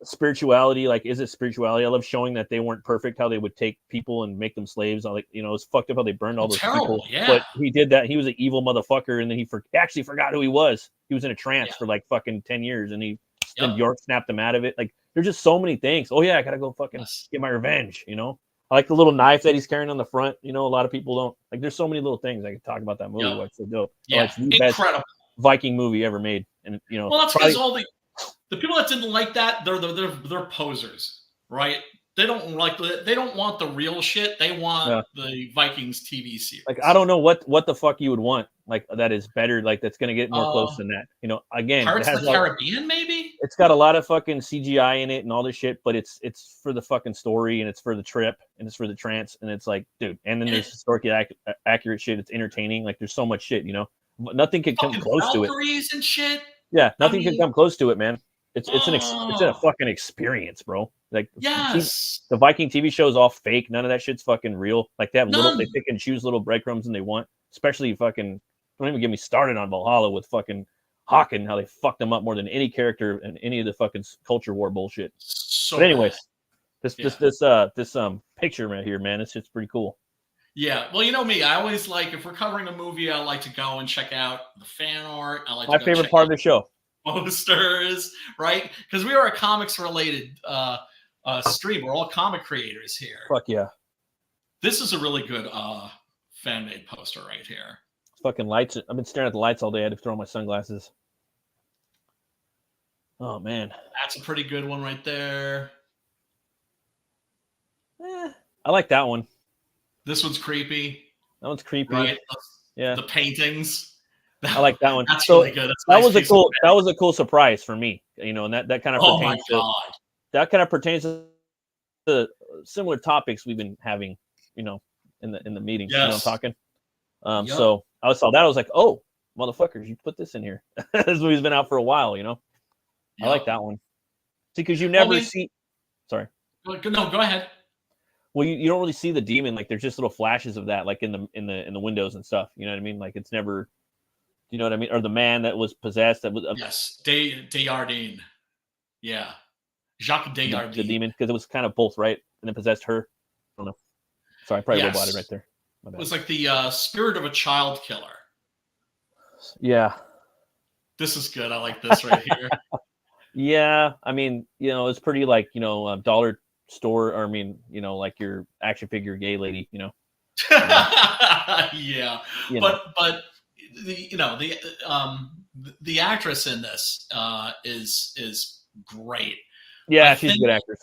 Spirituality. Like, is it spirituality? I love showing that they weren't perfect, how they would take people and make them slaves. It's fucked up how they burned all those people. Yeah. But he did that. He was an evil motherfucker, and then he actually forgot who he was. He was in a trance for like fucking 10 years, and then York snapped him out of it. Like, there's just so many things. Oh yeah, I gotta go fucking get my revenge. I like the little knife that he's carrying on the front. A lot of people don't like. There's so many little things I could talk about that movie. Why it's so dope. Yeah, it's the incredible best Viking movie ever made. And well, that's because all the people that didn't like that, they're posers, right? They don't want the real shit. They want the Vikings TV series. Like, I don't know what the fuck you would want. Like, that is better. Like, that's gonna get more close than that. Again, Pirates of the Caribbean, maybe. It's got a lot of fucking CGI in it and all this shit, but it's for the fucking story and it's for the trip and it's for the trance and it's like, dude. And then there's historically accurate shit. It's entertaining. Like there's so much shit, you know. Nothing can come close to it. Valkyries and shit. Yeah, nothing can come close to it, man. It's a fucking experience, bro. Like yes, the Viking TV show is all fake. None of that shit's fucking real. Like they pick and choose little breadcrumbs and they want. Especially fucking, don't even get me started on Valhalla with fucking Haken, how they fucked them up more than any character in any of the fucking culture war bullshit. So but anyways, this picture right here, man, it's just pretty cool. Yeah, well, you know me. I always like, if we're covering a movie, I like to go and check out the fan art. I like my favorite part of the show. Posters, right? Because we are a comics-related stream. We're all comic creators here. Fuck yeah. This is a really good fan-made poster right here. Fucking lights. I've been staring at the lights all day. I had to throw on my sunglasses. Oh, man. That's a pretty good one right there. I like that one. This one's creepy. That one's creepy. Right? Yeah. The paintings. I like that one. That's really good. That was a cool surprise for me. You know, and that kind of pertains to similar topics we've been having, you know, in the meetings. Yes. You know, talking. So I saw that. I was like, oh, motherfuckers, you put this in here. This movie's been out for a while, you know. Yep. I like that one. See, because you never see. Sorry. No, go ahead. Well, you don't really see the demon. Like there's just little flashes of that, like in the windows and stuff. You know what I mean? Like it's never. You know what I mean? Or the man that was possessed. That was yes, Desjardins. Yeah, Jacques Desjardins. The demon, because it was kind of both, right? And it possessed her. I don't know. Sorry, I probably roboted right there. It was like the spirit of a child killer. Yeah. This is good. I like this right here. Yeah, I mean, you know, it's pretty like, you know, dollar store, or I mean, you know, like your action figure gay lady, you know. Yeah, but the actress in this is great. Yeah, she's a good actress.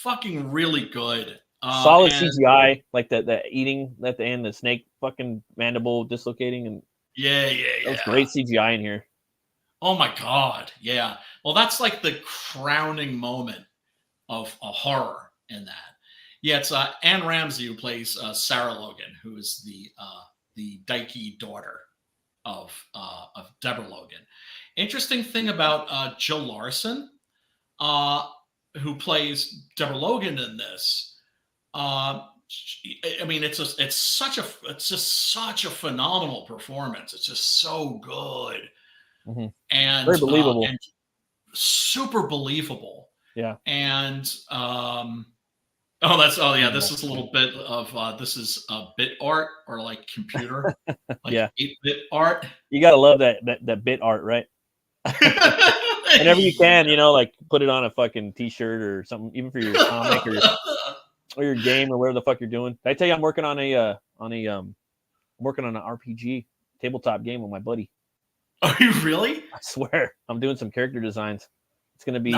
Fucking really good. Solid CGI, like the eating at the end, the snake fucking mandible dislocating, and yeah. That's great CGI in here. Oh my god, yeah. Well, that's like the crowning moment of a horror in that. Yeah, it's Anne Ramsey who plays Sarah Logan, who is the Dykey daughter of Deborah Logan. Interesting thing about Jill Larson, who plays Deborah Logan in this. I mean, it's just such a phenomenal performance. It's just so good, and very believable, and super believable. Yeah, and this is a little bit of this is bit art, or like computer, like 8-bit art. You gotta love that bit art, right? Whenever you can, you know, like put it on a fucking t-shirt or something, even for your comic or your game or whatever the fuck you're doing. Did I tell you I'm working on an RPG tabletop game with my buddy? Are you really? I swear, I'm doing some character designs. It's gonna be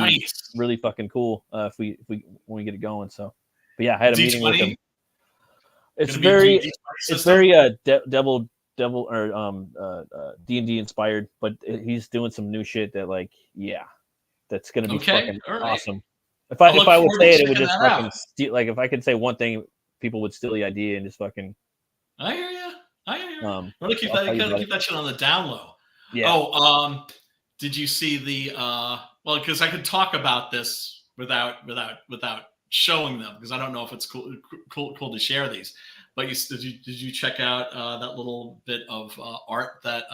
really fucking cool when we get it going. So, but yeah, I had a meeting with him. It's very Devil or D&D inspired, but he's doing some new shit that that's gonna be fucking awesome. If I would say it, it would just fucking steal. Like if I could say one thing, people would steal the idea and just fucking. I hear you. Gotta keep that shit on the down low. Yeah. Oh, did you see the? Well, because I could talk about this without showing them, because I don't know if it's cool to share these. But did you check out that little bit of art that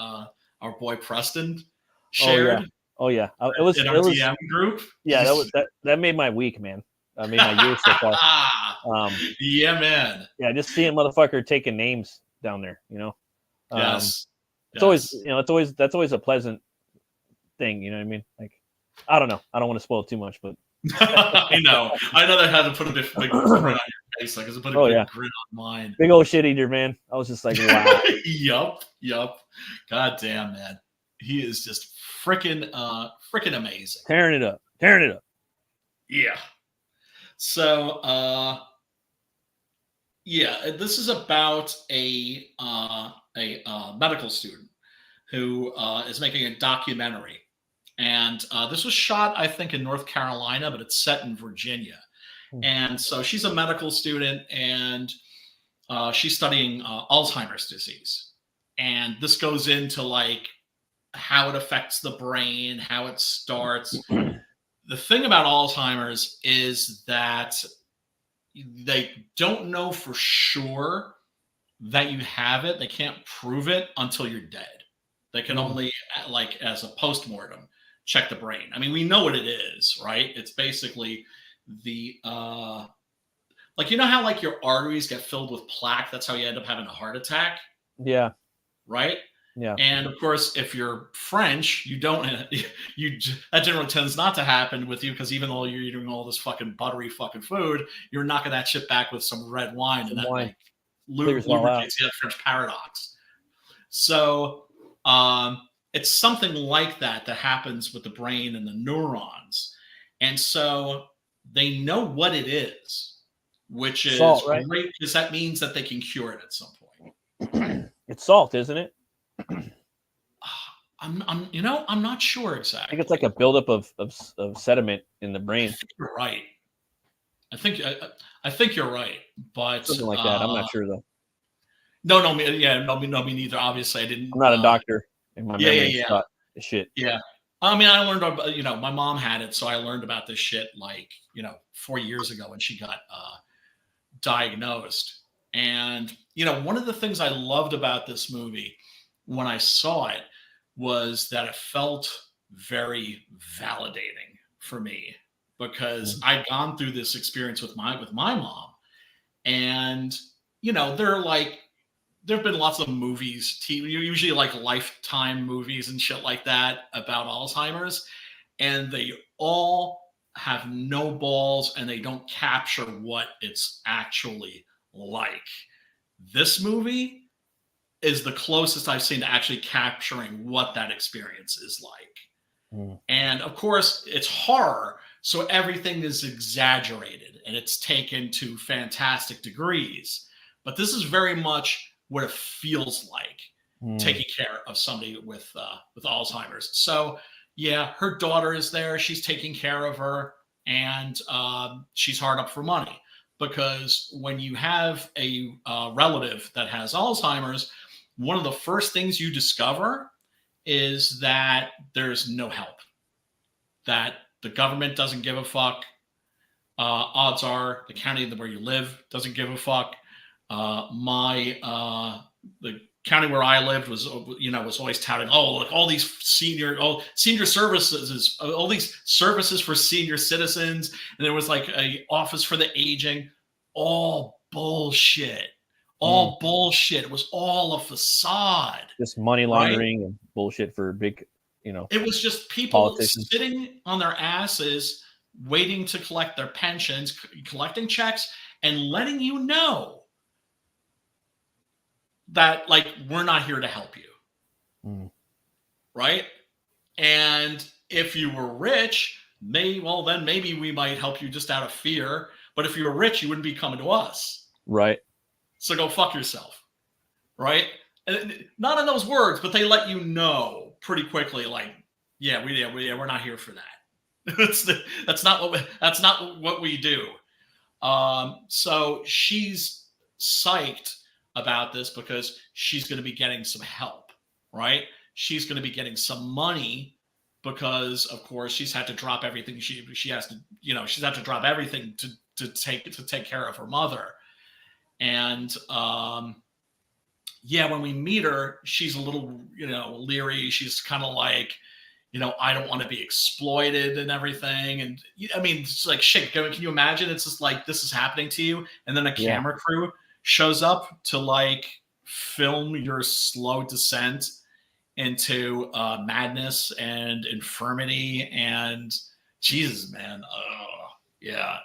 our boy Preston shared? Oh yeah. It was in our DM group. Yeah, that made my week, man. I made my year so far. Yeah, man. Yeah, just seeing motherfucker taking names down there, you know. Yes. It's always that's always a pleasant thing, you know what I mean? Like, I don't know. I don't want to spoil too much, but I know that had to put a big grin on your face, like it's put a big grin on mine. Big old shit eater, man. I was just like, wow. Yup. God damn, man. He is just freaking amazing. Tearing it up. Yeah. So this is about a medical student who is making a documentary And this was shot, I think, in North Carolina, but it's set in Virginia. And so she's a medical student, and she's studying Alzheimer's disease. And this goes into like how it affects the brain, how it starts. The thing about Alzheimer's is that they don't know for sure that you have it. They can't prove it until you're dead. They can only, like, as a postmortem, check the brain. I mean, we know what it is, right? It's basically the like, you know how like your arteries get filled with plaque? That's how you end up having a heart attack. Yeah. Right. Yeah. And of course, if you're French, you don't, that generally tends not to happen with you, because even though you're eating all this fucking buttery fucking food, you're knocking that shit back with some red wine, and that like lubricates the French paradox. So it's something like that happens with the brain and the neurons. And so they know what it is, which is salt, right? Great, because that means that they can cure it at some point. It's salt, isn't it? I'm not sure I exactly. think it's like a buildup of sediment in the brain. I think you're right. I think you're right, but Something like that. I'm not sure though. No, me neither. Obviously, I didn't. I'm not a doctor. In my yeah. Shit. Yeah. I mean, I learned, my mom had it, so I learned about this shit like, 4 years ago when she got diagnosed. And, one of the things I loved about this movie when I saw it was that it felt very validating for me, because I'd gone through this experience with my mom. And, there've been lots of movies, TV, usually like Lifetime movies and shit like that about Alzheimer's, and they all have no balls and they don't capture what it's actually like. This movie is the closest I've seen to actually capturing what that experience is like. And of course, it's horror, so everything is exaggerated and it's taken to fantastic degrees. But this is very much what it feels like taking care of somebody with Alzheimer's. So yeah, her daughter is there. She's taking care of her, and she's hard up for money, because when you have a relative that has Alzheimer's, one of the first things you discover is that there's no help, that the government doesn't give a fuck. Odds are the county where you live doesn't give a fuck. The county where I lived was always touting, look, all these senior services, all these services for senior citizens, and there was like a office for the aging. All bullshit. All bullshit. It was all a facade. Just money laundering and bullshit for big, It was just people politicians sitting on their asses, waiting to collect their pensions, collecting checks, and letting you know that, like, we're not here to help you. Right? And if you were rich, then maybe we might help you just out of fear. But if you were rich, you wouldn't be coming to us. Right. So go fuck yourself. Right? And not in those words, but they let you know pretty quickly, like, we're not here for that. That's not what we do. So she's psyched about this because she's going to be getting some help, right? She's going to be getting some money because, of course, she's had to drop everything. She has to, she's had to drop everything to take care of her mother. And when we meet her, she's a little, leery. She's kind of like, I don't want to be exploited and everything. And I mean, it's like, shit, can you imagine? It's just like, this is happening to you. And then a camera crew shows up to like film your slow descent into madness and infirmity. And Jesus, man.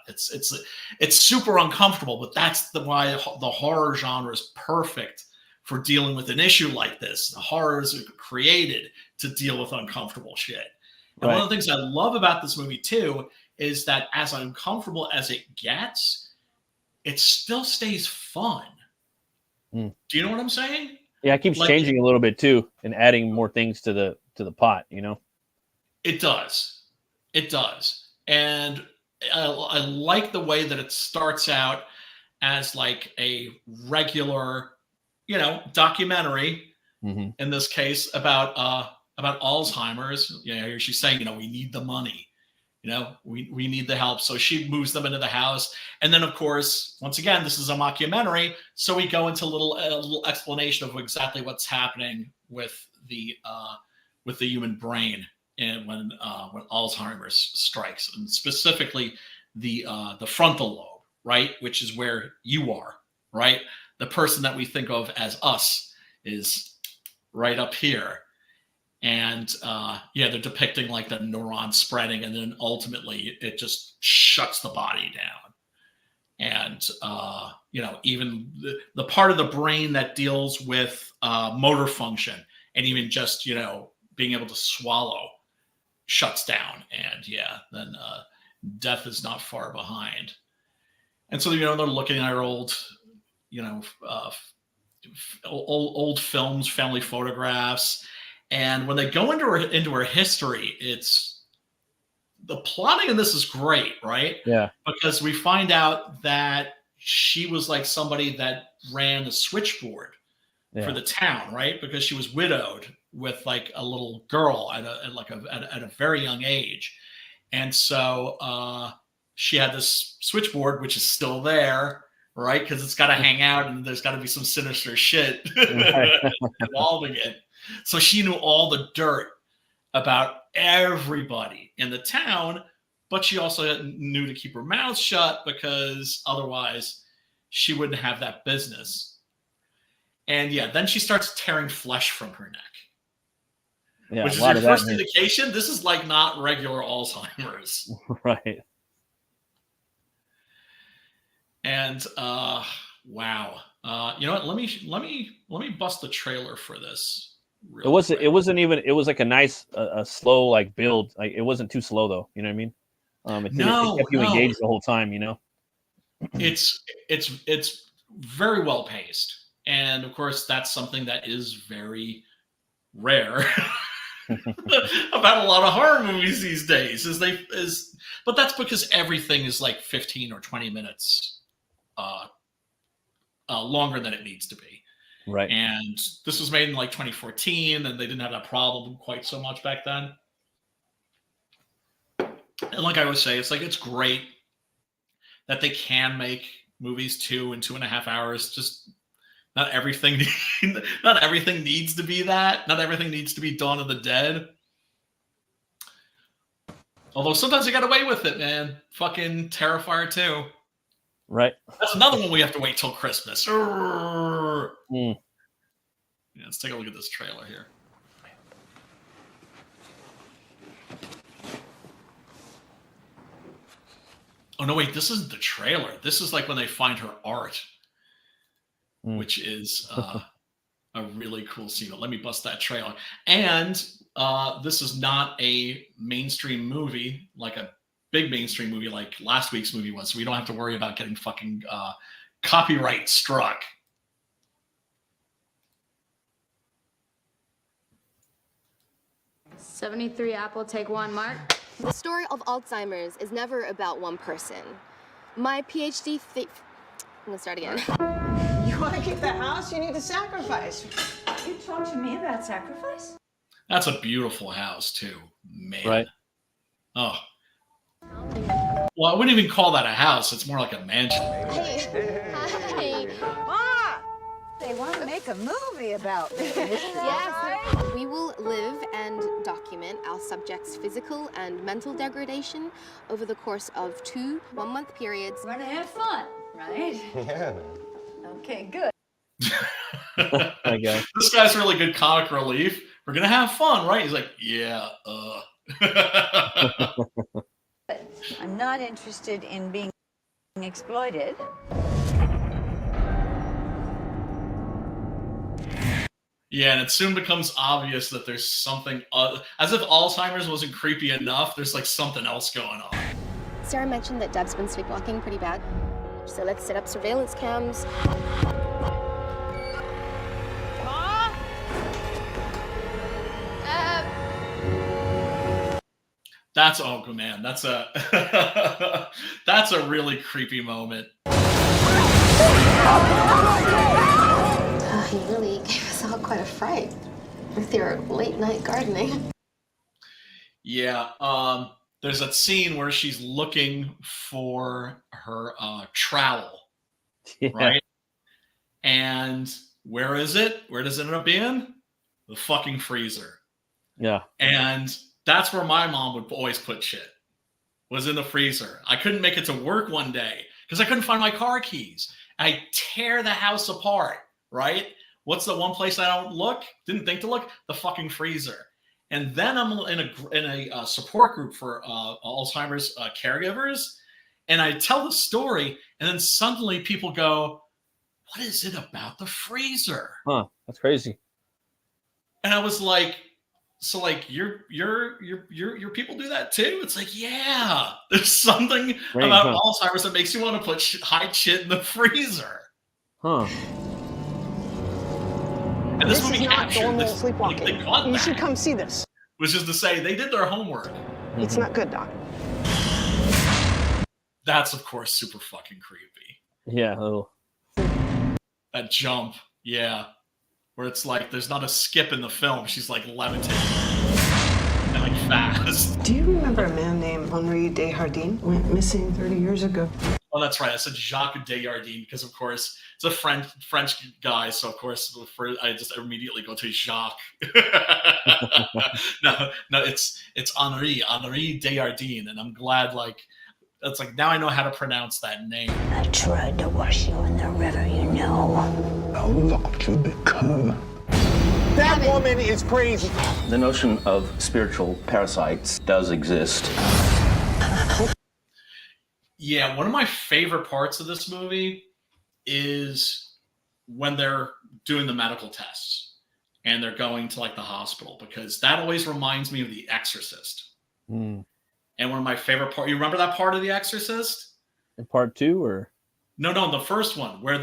It's super uncomfortable, but that's why the horror genre is perfect for dealing with an issue like this. The horrors are created to deal with uncomfortable shit. And one of the things I love about this movie too is that as uncomfortable as it gets, it still stays fun. Do you know what I'm saying? Yeah, it keeps changing a little bit too, and adding more things to the pot. It does. It does. And I like the way that it starts out as like a regular, documentary, in this case about Alzheimer's. She's saying, we need the money. We need the help. So she moves them into the house. And then, of course, once again, this is a mockumentary. So we go into a little explanation of exactly what's happening with the human brain and when Alzheimer's strikes, and specifically the frontal lobe, right? Which is where you are, right? The person that we think of as us is right up here. And they're depicting like the neuron spreading, and then ultimately it just shuts the body down. And even the part of the brain that deals with motor function and even just being able to swallow shuts down. And then death is not far behind. And so they're looking at our old films, family photographs. And when they go into her history, it's the plotting in this is great, right? Yeah. Because we find out that she was like somebody that ran the switchboard for the town, right? Because she was widowed with like a little girl at a very young age. And so she had this switchboard, which is still there, right? Because it's got to hang out, and there's got to be some sinister shit involving it. So she knew all the dirt about everybody in the town, but she also knew to keep her mouth shut because otherwise she wouldn't have that business. And then she starts tearing flesh from her neck. Yeah, which is your first indication. This is like not regular Alzheimer's. Right. And wow. You know what? Let me bust the trailer for this. It wasn't even. It was like a nice, a slow like build. Like it wasn't too slow though. You know what I mean? It kept you engaged the whole time. It's very well paced, and of course that's something that is very rare about a lot of horror movies these days. But that's because everything is like 15 or 20 minutes longer than it needs to be. Right. And this was made in like 2014, and they didn't have that problem quite so much back then. And like I would say, it's great that they can make movies 2 and 2.5 hours. Just not everything needs to be that. Not everything needs to be Dawn of the Dead. Although sometimes they got away with it, man. Fucking Terrifier 2. Right. That's another one we have to wait till Christmas. Let's take a look at this trailer here. Oh, no, wait. This isn't the trailer. This is like when they find her art, which is a really cool scene. But let me bust that trailer. And this is not a mainstream movie, like a big mainstream movie like last week's movie was. So we don't have to worry about getting fucking copyright struck. $73 apple, take 1, Mark. The story of Alzheimer's is never about one person. My PhD I'm gonna start again. You want to keep the house? You need to sacrifice. You talk to me about sacrifice? That's a beautiful house too, man. Right. Oh. Well, I wouldn't even call that a house. It's more like a mansion. Hey. Hi. Ma! They want to make a movie about me. Yes. We will live and document our subjects' physical and mental degradation over the course of 2 one-month periods. We're going to have fun, right? Yeah. Okay, good. I guess. This guy's really good comic relief. We're going to have fun, right? He's like, yeah, I'm not interested in being exploited. Yeah, and it soon becomes obvious that there's something as if Alzheimer's wasn't creepy enough. There's like something else going on. Sarah mentioned that Deb's been sleepwalking pretty bad. So let's set up surveillance cams. That's oh man, that's a that's a really creepy moment. You really gave us all quite a fright with your late night gardening. Yeah, there's that scene where she's looking for her trowel, Yeah. right? And where is it? Where does it end up being? The fucking freezer. Yeah. And that's where my mom would always put shit. Was in the freezer. I couldn't make it to work one day because I couldn't find my car keys. I tear the house apart, right? What's the one place I didn't think to look? The fucking freezer. And then I'm in a support group for Alzheimer's caregivers, and I tell the story, and then suddenly people go, "What is it about the freezer?" Huh? That's crazy. And I was like, "So like your people do that too?" It's like, yeah, there's something about Alzheimer's that makes you want to hide shit in the freezer. Huh? And this is movie not captured normal this. sleepwalking. They caught You that. should come see this. Which is to say, they did their homework. It's not good, Doc. That's, of course, super fucking creepy. Yeah. Oh. That jump, yeah. Where it's like, there's not a skip in the film. She's like levitating. And like fast. Do you remember a man named Henri Desjardins? Went missing 30 years ago. Oh, that's right. I said Jacques Desjardins because, of course, it's a French guy. So, of course, I just immediately go to Jacques. no, it's Henri Desjardins, and I'm glad. Like, it's like now I know how to pronounce that name. I tried to wash you in the river, you know. How locked you become. That woman is crazy. The notion of spiritual parasites does exist. Yeah, one of my favorite parts of this movie is when they're doing the medical tests and they're going to like the hospital, because that always reminds me of The Exorcist. Mm. And one of my favorite parts, you remember that part of The Exorcist? In part 2 or? No, the first one where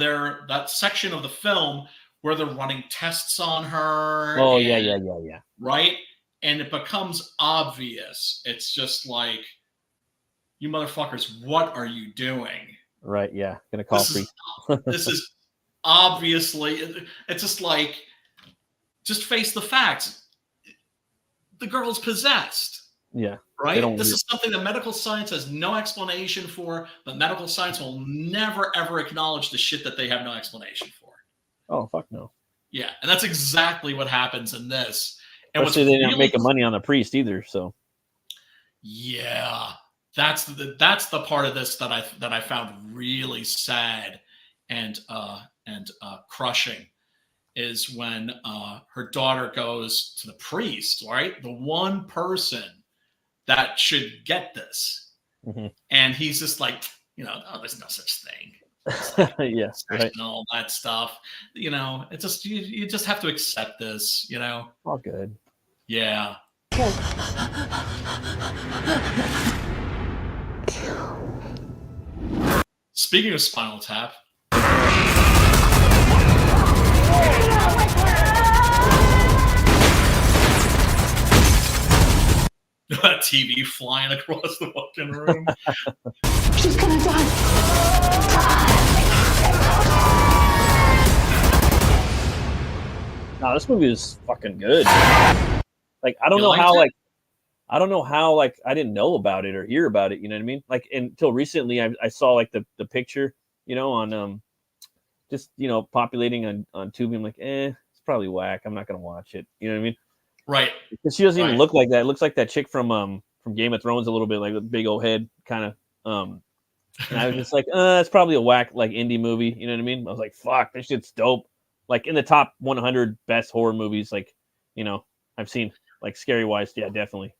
that section of the film where they're running tests on her. Oh, and, yeah. Right? And it becomes obvious. It's just like, you motherfuckers, what are you doing? Right, yeah. Gonna call free. This is obviously, it's just like, just face the facts. The girl's possessed. Yeah. Right? This is something that medical science has no explanation for, but medical science will never, ever acknowledge the shit that they have no explanation for. Oh, fuck no. Yeah, and that's exactly what happens in this. And Especially they didn't make money on the priest either, so. Yeah. That's the part of this that I found really sad and crushing, is when her daughter goes to the priest, right? The one person that should get this, and he's just like, oh, there's no such thing. Like, yeah, right. And all that stuff. It's just you just have to accept this. All good. Yeah. Speaking of Spinal Tap, that TV flying across the fucking room. She's gonna die. No, this movie is fucking good. Like, I don't know how I didn't know about it or hear about it. You know what I mean? Like, until recently, I saw like the picture, on just populating on Tubi. I'm like, it's probably whack. I'm not gonna watch it. You know what I mean? Right. Because she doesn't even look like that. It looks like that chick from Game of Thrones a little bit, like a big old head kind of. And I was just like, it's probably a whack like indie movie. You know what I mean? I was like, fuck, this shit's dope. Like in the top 100 best horror movies, like I've seen, like scary wise, yeah, definitely.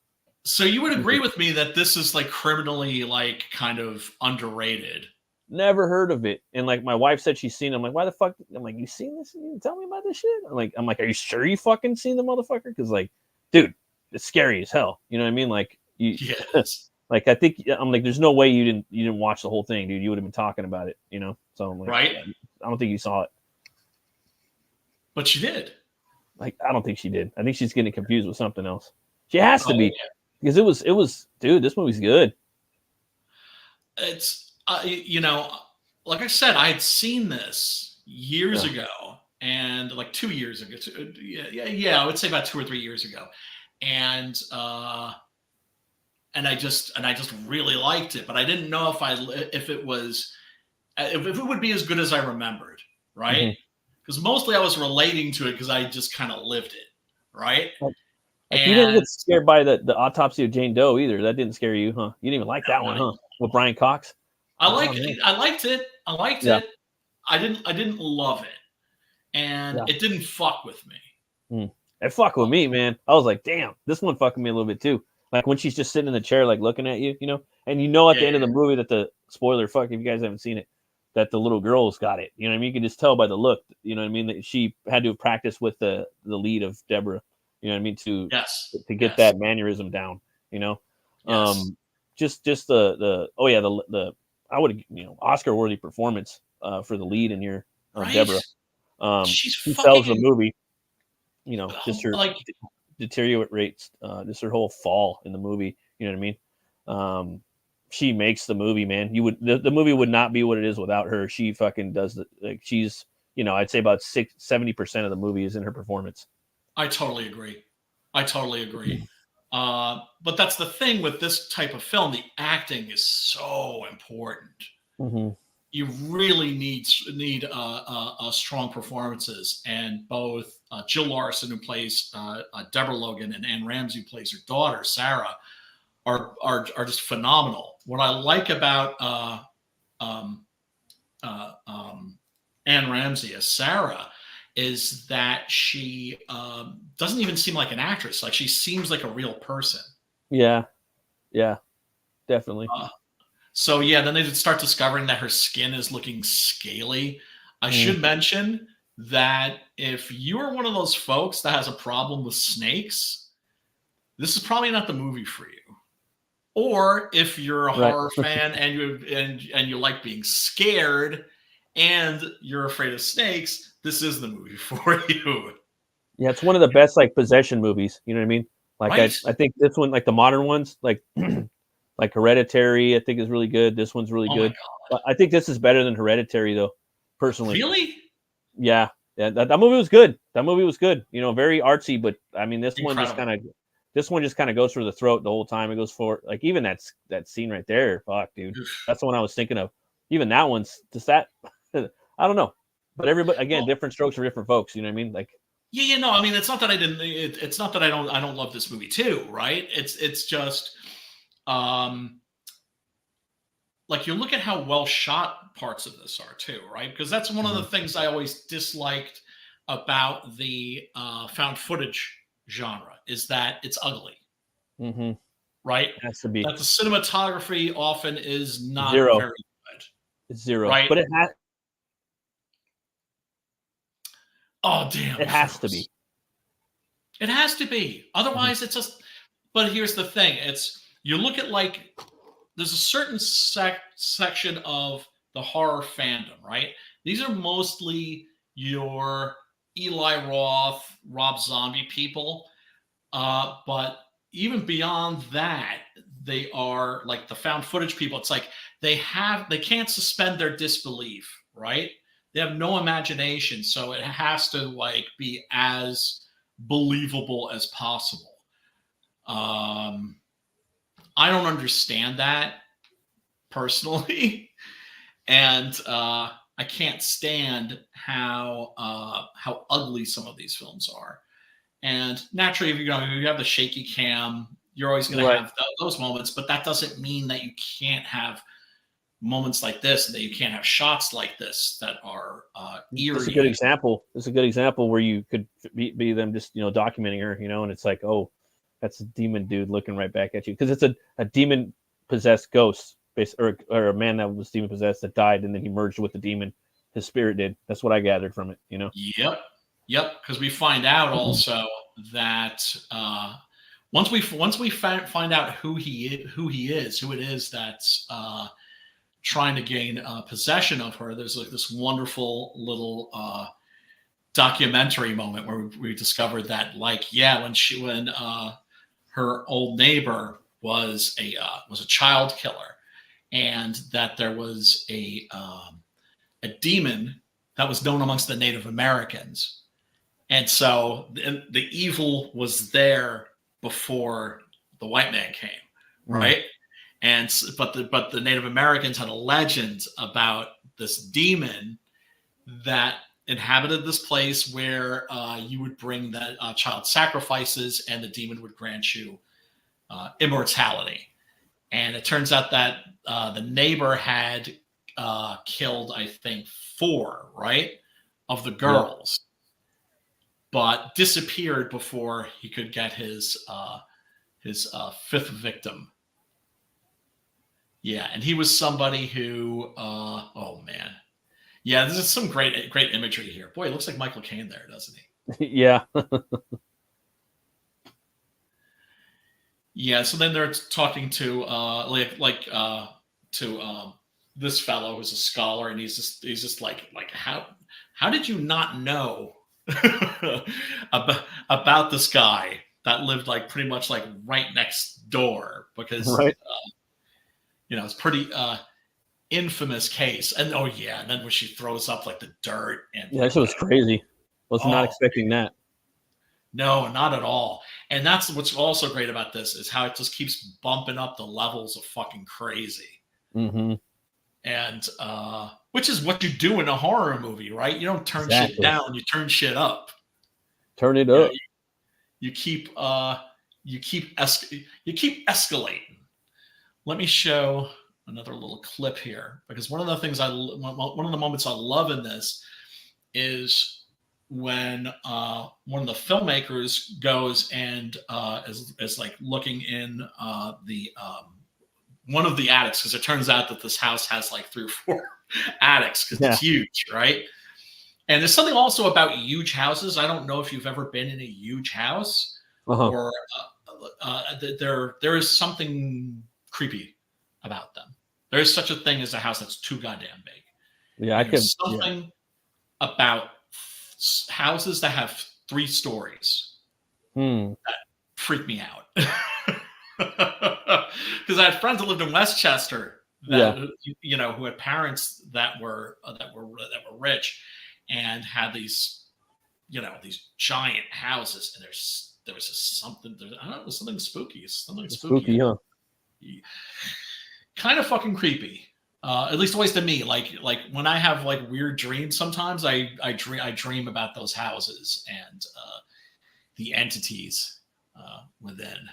So you would agree with me that this is like criminally like kind of underrated? Never heard of it. And like my wife said she's seen it. I'm like, why the fuck? I'm like, you seen this? You tell me about this shit? I'm like, are you sure you fucking seen the motherfucker? Because like, dude, it's scary as hell. You know what I mean? Like yes. Like I think I'm like, there's no way you didn't watch the whole thing, dude. You would have been talking about it, So I'm like, right? I don't think you saw it. But she did. Like, I don't think she did. I think she's getting confused with something else. She has to be. because it was, dude, this movie's good. It's like I said, I had seen this years ago, and like 2 years ago. I would say about 2 or 3 years ago, and I just really liked it, but I didn't know if it would be as good as I remembered, right? Because mostly I was relating to it because I just kind of lived it, right? Like you didn't get scared by the autopsy of Jane Doe either. That didn't scare you, huh? You didn't even like that one, huh? With Brian Cox. I liked it. I liked it. I didn't love it, and it didn't fuck with me. It fucked with me, man. I was like, damn, this one fucking me a little bit too. Like when she's just sitting in the chair, like looking at you, and at the end of the movie that the spoiler, fuck if you guys haven't seen it, that the little girl's got it. You know what I mean? You can just tell by the look. You know what I mean? That she had to practice with the lead of Deborah. You know what I mean? To get that mannerism down. Just the I would Oscar worthy performance for the lead in here, Deborah. She sells the movie. Just her deteriorates, just her whole fall in the movie. You know what I mean? She makes the movie, man. The movie would not be what it is without her. She fucking does she's I'd say about 70% of the movie is in her performance. I totally agree. But that's the thing with this type of film. The acting is so important. You really need strong performances, and both Jill Larson, who plays Deborah Logan, and Anne Ramsey, who plays her daughter Sarah, are just phenomenal. What I like about Anne Ramsey as Sarah is that she doesn't even seem like an actress. Like she seems like a real person. Yeah, definitely. Then they start discovering that her skin is looking scaly. I should mention that if you are one of those folks that has a problem with snakes, this is probably not the movie for you. Or if you're a horror fan and you like being scared and you're afraid of snakes, this is the movie for you. Yeah, it's one of the best possession movies. You know what I mean? I think this one, the modern ones, like Hereditary, I think is really good. This one's really good. I think this is better than Hereditary, though. Personally, really? Yeah. That movie was good. Very artsy, but I mean, this one just kind of goes for the throat the whole time. It goes for even that scene right there. Fuck, dude, that's the one I was thinking of. Even that one's just that. I don't know. But everybody, again, different strokes for different folks. You know what I mean? I mean, it's not that I didn't. It's not that I don't love this movie too, right? It's just, you look at how well shot parts of this are too, right? Because that's one of the things I always disliked about the found footage genre is that it's ugly, right? It has to be. That the cinematography often is not zero. Very good. It's zero, right? But it has. Oh damn! It has to be. It has to be. Otherwise, it's just. But here's the thing: you look at there's a certain section of the horror fandom, right? These are mostly your Eli Roth, Rob Zombie people, but even beyond that, they are the found footage people. It's they can't suspend their disbelief, right? They have no imagination, so it has to be as believable as possible. I don't understand that personally, and I can't stand how ugly some of these films are. And naturally, if you have the shaky cam, you're always going to have those moments, but that doesn't mean that you can't have moments like this, and that you can't have shots like this that are eerie. It's a good example. It's a good example where you could be them just documenting her, and it's oh, that's a demon dude looking right back at you, because it's a demon possessed ghost, or a man that was demon possessed that died, and then he merged with the demon. His spirit did. That's what I gathered from it. Yep. Because we find out also that once we find out who it is that's trying to gain possession of her, there's this wonderful little documentary moment where we discovered that when her old neighbor was a child killer, and that there was a demon that was known amongst the Native Americans, and so the evil was there before the white man came, right? And but the Native Americans had a legend about this demon that inhabited this place where you would bring that child sacrifices, and the demon would grant you immortality. And it turns out that the neighbor had killed, I think, 4, right, of the girls, but disappeared before he could get his 5th victim. Yeah, and he was somebody who, oh man, yeah, this is some great imagery here. Boy, it looks like Michael Caine there, doesn't he? Yeah. Yeah. So then they're talking to this fellow who's a scholar, and he's just like how did you not know about this guy that lived like pretty much like right next door? Because it's pretty infamous case. And and then when she throws up like the dirt, and that was crazy. Was not expecting that. No, not at all. And that's what's also great about this, is how it just keeps bumping up the levels of fucking crazy. Mm-hmm. And which is what you do in a horror movie, right? You don't turn shit down, you turn shit up. Turn it up. You keep escalating. Let me show another little clip here, because one of the moments I love in this is when one of the filmmakers goes and is like looking in the one of the attics, because it turns out that this house has like 3 or 4 attics, because it's huge, right? And there's something also about huge houses. I don't know if you've ever been in a huge house, or there is something creepy about them. There is such a thing as a house that's too goddamn big. Yeah, There's something about houses that have 3 stories that freak me out. Because I had friends that lived in Westchester that who had parents that were rich and had these giant houses, and there was just something, I don't know, something spooky, spooky, huh? Kind of fucking creepy. At least always to me. Like when I have like weird dreams, sometimes I dream about those houses and the entities within.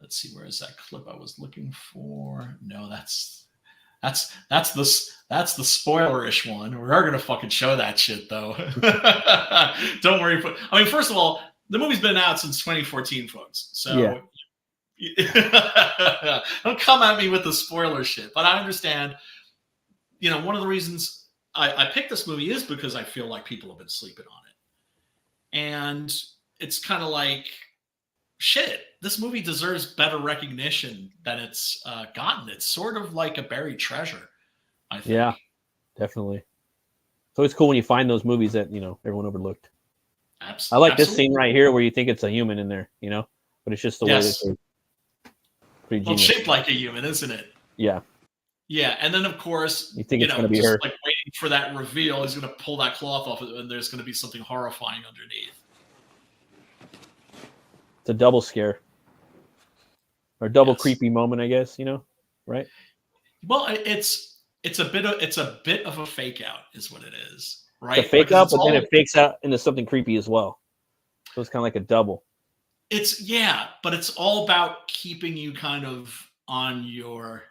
Let's see, where is that clip I was looking for? No, that's the spoilerish one. We are gonna fucking show that shit though. Don't worry. I mean, first of all, the movie's been out since 2014, folks. So don't come at me with the spoiler shit. But I understand. One of the reasons I picked this movie is because I feel like people have been sleeping on it, and it's kind of like, shit, this movie deserves better recognition than it's gotten. It's sort of like a buried treasure, I think. Yeah, definitely. So it's cool when you find those movies that everyone overlooked. Absolutely. I like this scene right here where you think it's a human in there, but it's just the way that pretty genius. Shaped like a human, isn't it? Yeah. Yeah, and then of course, you think it's going to be her. Like waiting for that reveal, he's going to pull that cloth off, and there's going to be something horrifying underneath. It's a double scare, or double creepy moment, I guess. Right? Well, it's a bit of a fake out, is what it is, right? It's a fake out, but then it fakes out into something creepy as well. So it's kind of like a double. But it's all about keeping you kind of on your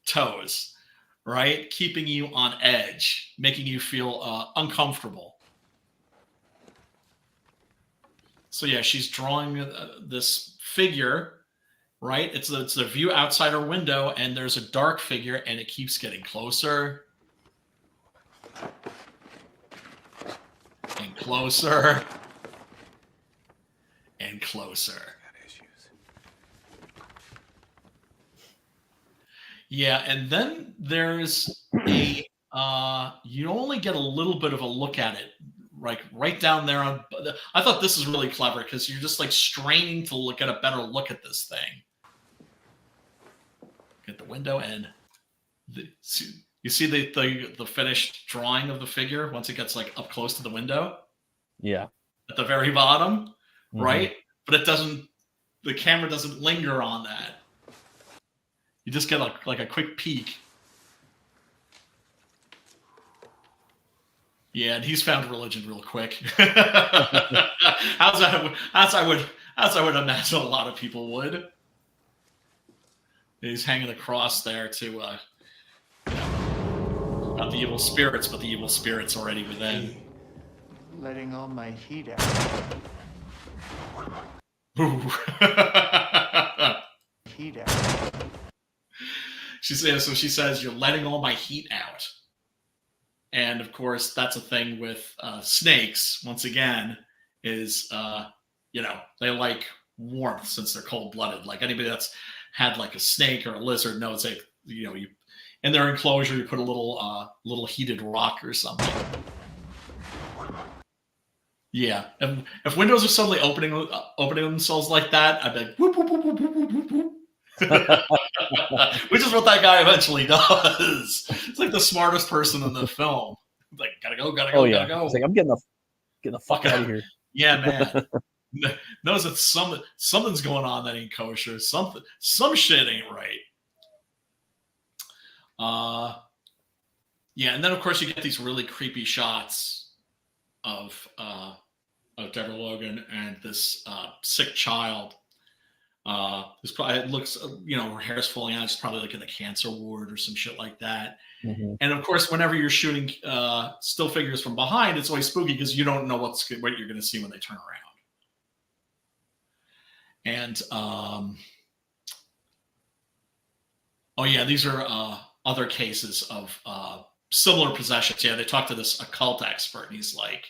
toes, right? Keeping you on edge, making you feel uncomfortable. So yeah, she's drawing this figure, right? It's the view outside her window, and there's a dark figure, and it keeps getting closer and closer and closer. Yeah, and then there's a you only get a little bit of a look at it right down there on. I thought this is really clever because you're just like straining to get a better look at this thing. Get the window and you see the finished drawing of the figure once it gets like up close to the window. Yeah. At the very bottom, Mm-hmm. right? But it doesn't. The camera doesn't linger on that. You just get like a quick peek. Yeah, and he's found religion real quick. as I would imagine a lot of people would. He's hanging the cross there to not the evil spirits, but the evil spirits already within. Letting all my heat out. Ooh. Heat out. She says, "You're letting all my heat out." And of course, that's a thing with snakes. Once again, is they like warmth since they're cold-blooded. Like anybody that's had like a snake or a lizard knows that you in their enclosure you put a little heated rock or something. Yeah, if windows are suddenly opening themselves like that, I'd be like, whoop, whoop, whoop, whoop, whoop, whoop, whoop. Which is what that guy eventually does. It's like the smartest person in the film. Like, gotta go, gotta go. It's like, I'm getting the fuck out of here. Yeah, man. Knows that something's going on that ain't kosher. Some shit ain't right. Yeah, and then of course you get these really creepy shots of Deborah Logan and this sick child. It looks, her hair's falling out. It's probably like in the cancer ward or some shit like that. Mm-hmm. And of course, whenever you're shooting still figures from behind, it's always spooky because you don't know what you're going to see when they turn around. And these are other cases of similar possessions. Yeah, they talked to this occult expert, and he's like,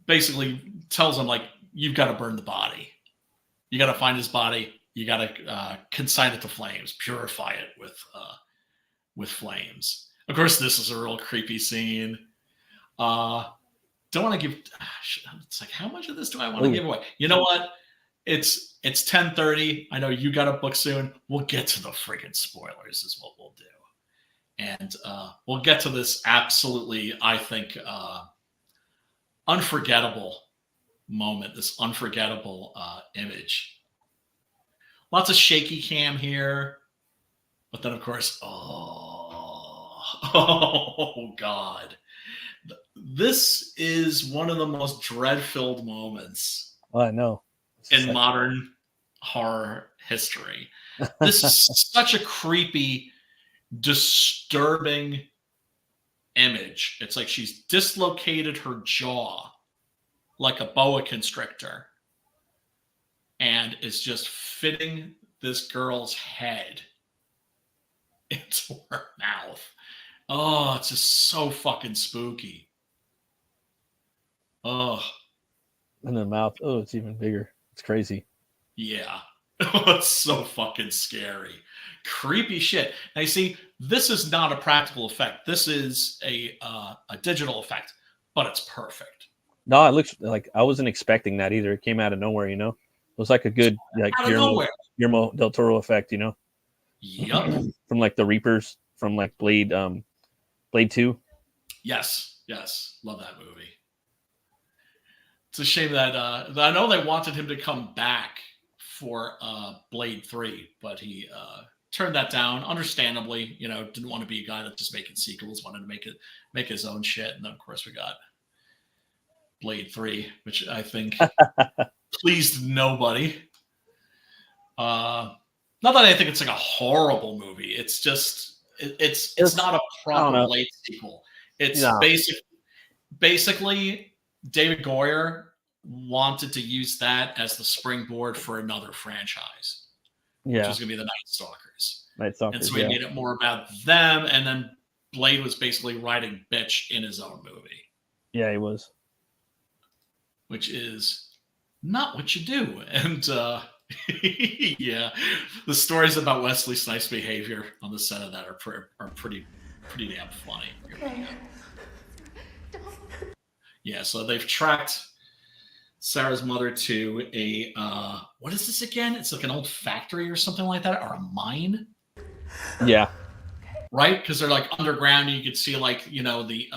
basically tells them like, you've got to burn the body. You got to find his body. You got to consign it to flames, purify it with flames. Of course, this is a real creepy scene. Don't want to give. It's like, how much of this do I want to give away? You know what? It's 10:30. I know you got a book soon. We'll get to the friggin' spoilers. Is what we'll do, and we'll get to this absolutely, I think, unforgettable moment, this unforgettable image. Lots of shaky cam here, but then of course, oh God, this is one of the most dread-filled moments I know in modern horror history. This is such a creepy, disturbing image. It's like she's dislocated her jaw like a boa constrictor and is just fitting this girl's head into her mouth. Oh, it's just so fucking spooky. Oh. In the mouth. Oh, it's even bigger. It's crazy. Yeah. It's so fucking scary. Creepy shit. Now you see, this is not a practical effect. This is a digital effect, but it's perfect. No, it looks like I wasn't expecting that either. It came out of nowhere, It was like a good Guillermo del Toro effect, Yep. From like the Reapers, from like Blade 2. Yes. Love that movie. It's a shame that I know they wanted him to come back for Blade 3, but he turned that down, understandably. Didn't want to be a guy that's just making sequels, wanted to make his own shit. And then of course we got Blade 3, which I think pleased nobody. Not that I think it's like a horrible movie. It's just it's not a proper Blade sequel. It's basically David Goyer wanted to use that as the springboard for another franchise. Yeah, which is going to be the Night Stalkers. And so he yeah. made it more about them, and then Blade was basically riding bitch in his own movie. Yeah, he was. Which is not what you do. And yeah, the stories about Wesley Snipes' behavior on the set of that are pretty damn funny. Okay. Yeah, so they've tracked Sarah's mother to a what is this again? It's like an old factory or something like that, or a mine. Yeah. Right? Because they're like underground. And you could see like, you know, the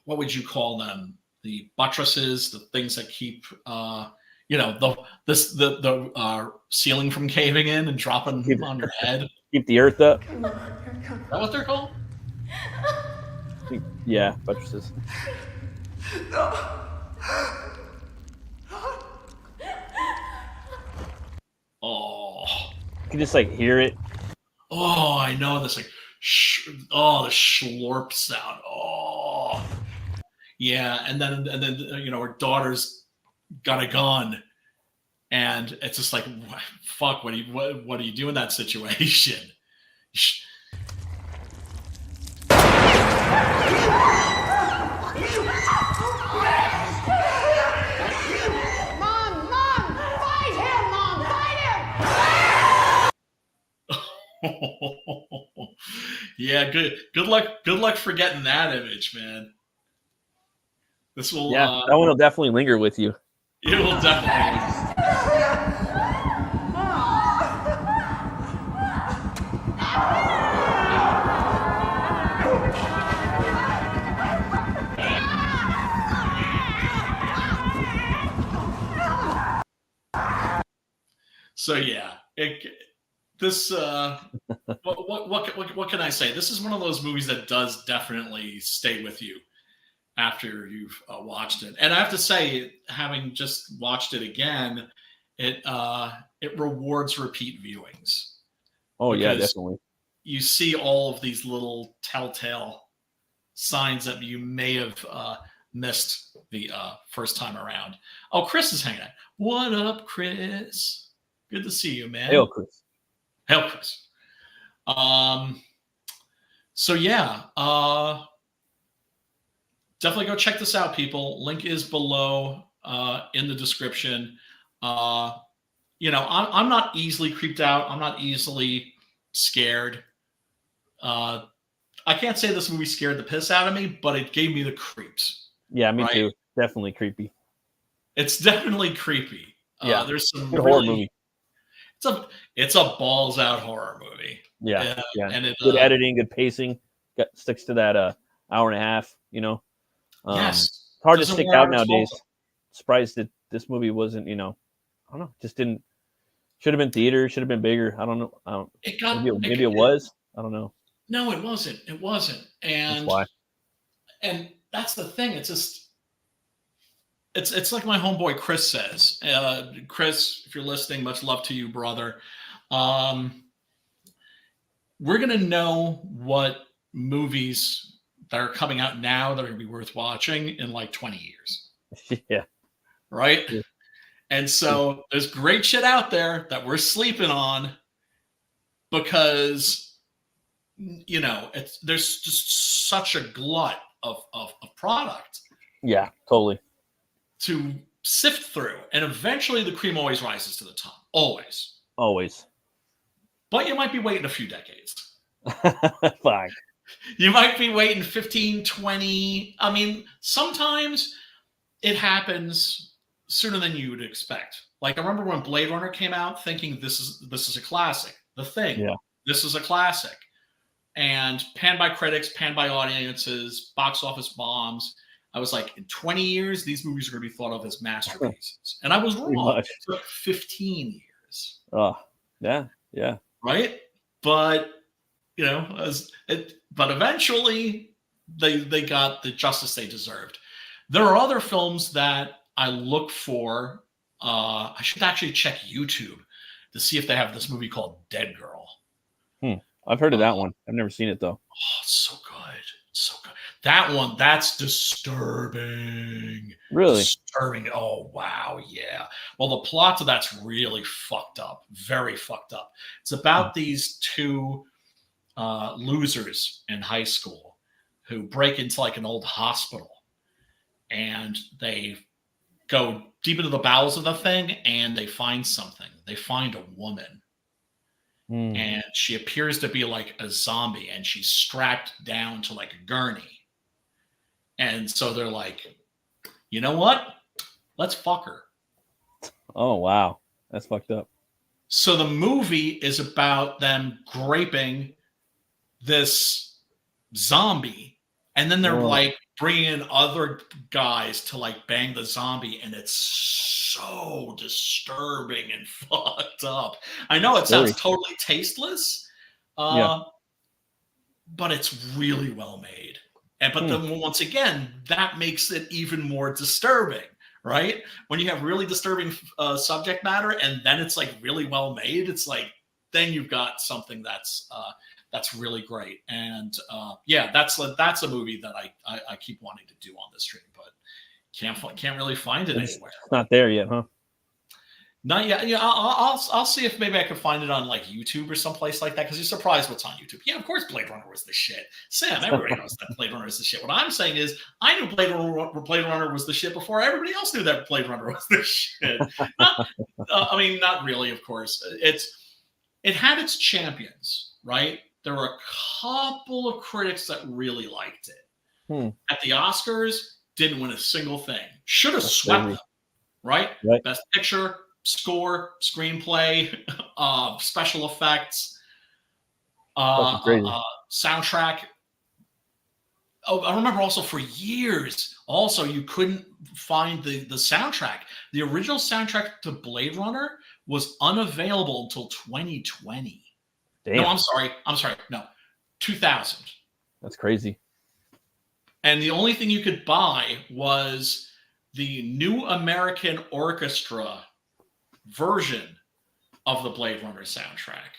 what would you call them? The buttresses, the things that keep you know, the ceiling from caving in and dropping on your head. Keep the earth up. Is that what they're called? Yeah, buttresses. Oh, You can just like hear it. oh, I know this like the slurp sound. Oh, yeah, and then you know, her daughter's got a gun, and it's just like, fuck, what do you do in that situation? Mom, fight him, Mom, fight him! Yeah, good luck forgetting that image, man. This will Yeah, that one will definitely linger with you. It will definitely. So yeah, this what can I say? This is one of those movies that does definitely stay with you after you've watched it. And I have to say, having just watched it again, it rewards repeat viewings. Oh yeah, definitely. You see all of these little telltale signs that you may have missed the first time around. Oh, Chris is hanging out. What up, Chris? Good to see you, man. Hail, Chris. Hail, Chris. So yeah, definitely go check this out, people. Link is below in the description. You know, I'm not easily creeped out. I'm not easily scared. I can't say this movie scared the piss out of me, but it gave me the creeps. Yeah, me too. Definitely creepy. It's definitely creepy. Yeah, there's some good horror movie. It's a balls out horror movie. Yeah. And it, good editing, good pacing. Sticks to that hour and a half. You know. Yes. It's hard to Doesn't stick wear out its nowadays. welcome. Surprised that this movie wasn't. You know, I don't know. Just didn't. Should have been theater. Should have been bigger. I don't know. Maybe it was. I don't know. No, it wasn't. It wasn't. And that's why. And that's the thing. It's just. It's like my homeboy Chris says. Chris, if you're listening, much love to you, brother. We're gonna know what movies that are coming out now that are gonna be worth watching in like 20 years. Yeah. Right? Yeah. And so there's great shit out there that we're sleeping on because, you know, there's just such a glut of product. Yeah, totally. To sift through, and eventually the cream always rises to the top. Always. But you might be waiting a few decades. Fine. You might be waiting 15, 20. I mean, sometimes it happens sooner than you would expect. Like I remember when Blade Runner came out, thinking this is a classic. The Thing. Yeah. This is a classic. And panned by critics, panned by audiences, box office bombs. I was like, in 20 years, these movies are going to be thought of as masterpieces. And I was wrong. It took 15 years. Oh, yeah. Right? But, you know, but eventually they got the justice they deserved. There are other films that I look for. I should actually check YouTube to see if they have this movie called Dead Girl. I've heard of that one. I've never seen it, though. Oh, it's so good. So good. That one, that's disturbing. Really? Disturbing. Oh, wow. Yeah. Well, the plot of that's really fucked up. Very fucked up. It's about these two losers in high school who break into like an old hospital. And they go deep into the bowels of the thing and they find something. They find a woman. And she appears to be like a zombie and she's strapped down to like a gurney. And so they're like, you know what? Let's fuck her. Oh, wow. That's fucked up. So the movie is about them graping this zombie, and then they're like bringing in other guys to like bang the zombie, and it's so disturbing and fucked up. I know it sounds totally tasteless, but it's really well made. But then once again, that makes it even more disturbing, right? When you have really disturbing subject matter, and then it's like really well made, it's like then you've got something that's really great. And that's a movie that I keep wanting to do on this stream, but can't really find it anywhere. It's not there yet, huh? Not yet. Yeah, I'll see if maybe I can find it on like YouTube or someplace like that, because you're surprised what's on YouTube. Yeah, of course Blade Runner was the shit. Sam, everybody knows that Blade Runner is the shit. What I'm saying is I knew Blade Runner was the shit before everybody else knew that Blade Runner was the shit. Not really, of course. It had its champions, right? There were a couple of critics that really liked it. At the Oscars, didn't win a single thing. Should have swept them, right? Best Picture, score, screenplay, special effects, soundtrack. Oh, I remember also for years, also you couldn't find the soundtrack. The original soundtrack to Blade Runner was unavailable until 2020. Damn. No, I'm sorry. No, 2000. That's crazy. And the only thing you could buy was the New American Orchestra version of the Blade Runner soundtrack.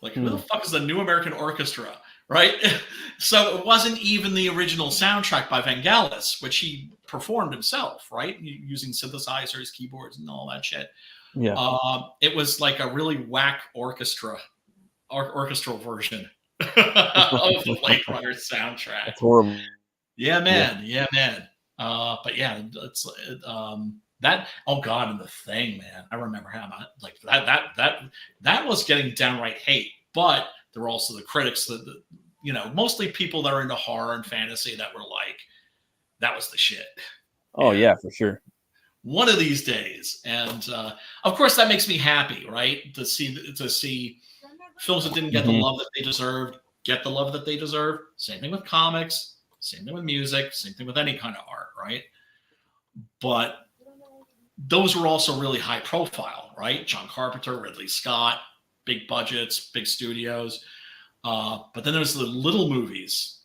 Like, who the fuck is the New American Orchestra, right? So it wasn't even the original soundtrack by Vangelis, which he performed himself, right? Using synthesizers, keyboards, and all that shit. Yeah. It was like a really whack orchestral version of the Blade Runner soundtrack. That's horrible. Yeah, man. Yeah, man. But yeah, it's that. Oh God, and The Thing, man. I remember how like that was getting downright hate. But there were also the critics that mostly people that are into horror and fantasy that were like, that was the shit. Oh yeah, for sure. One of these days, and of course that makes me happy, right? To see films that didn't get the love that they deserved get the love that they deserve. Same thing with comics. Same thing with music, same thing with any kind of art, right? But those were also really high profile, right? John Carpenter, Ridley Scott, big budgets, big studios. But then there's the little movies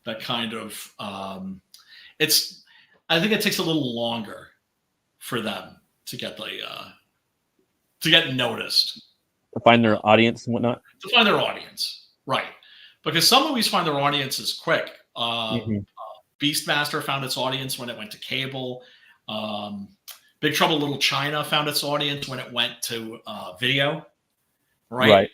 that kind of, I think it takes a little longer for them to get to get noticed. To find their audience and whatnot? To find their audience, right. Because some movies find their audiences quick. Beastmaster found its audience when it went to cable. Big Trouble in Little China found its audience when it went to video, right?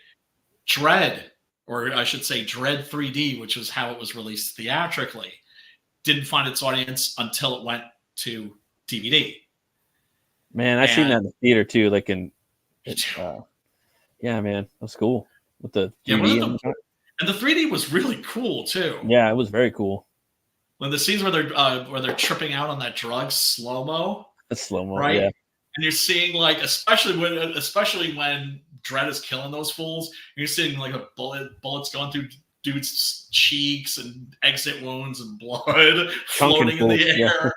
Dread, or I should say Dread 3D, which was how it was released theatrically, didn't find its audience until it went to DVD. Man, I seen that in the theater too. Like yeah, man, that's cool with the 3D. And the 3D was really cool too. Yeah, it was very cool. When the scenes where they're tripping out on that drug, slow-mo. It's slow-mo, right? Yeah. And you're seeing like, especially when Dredd is killing those fools, you're seeing like a bullets going through dudes' cheeks and exit wounds and blood floating in the air.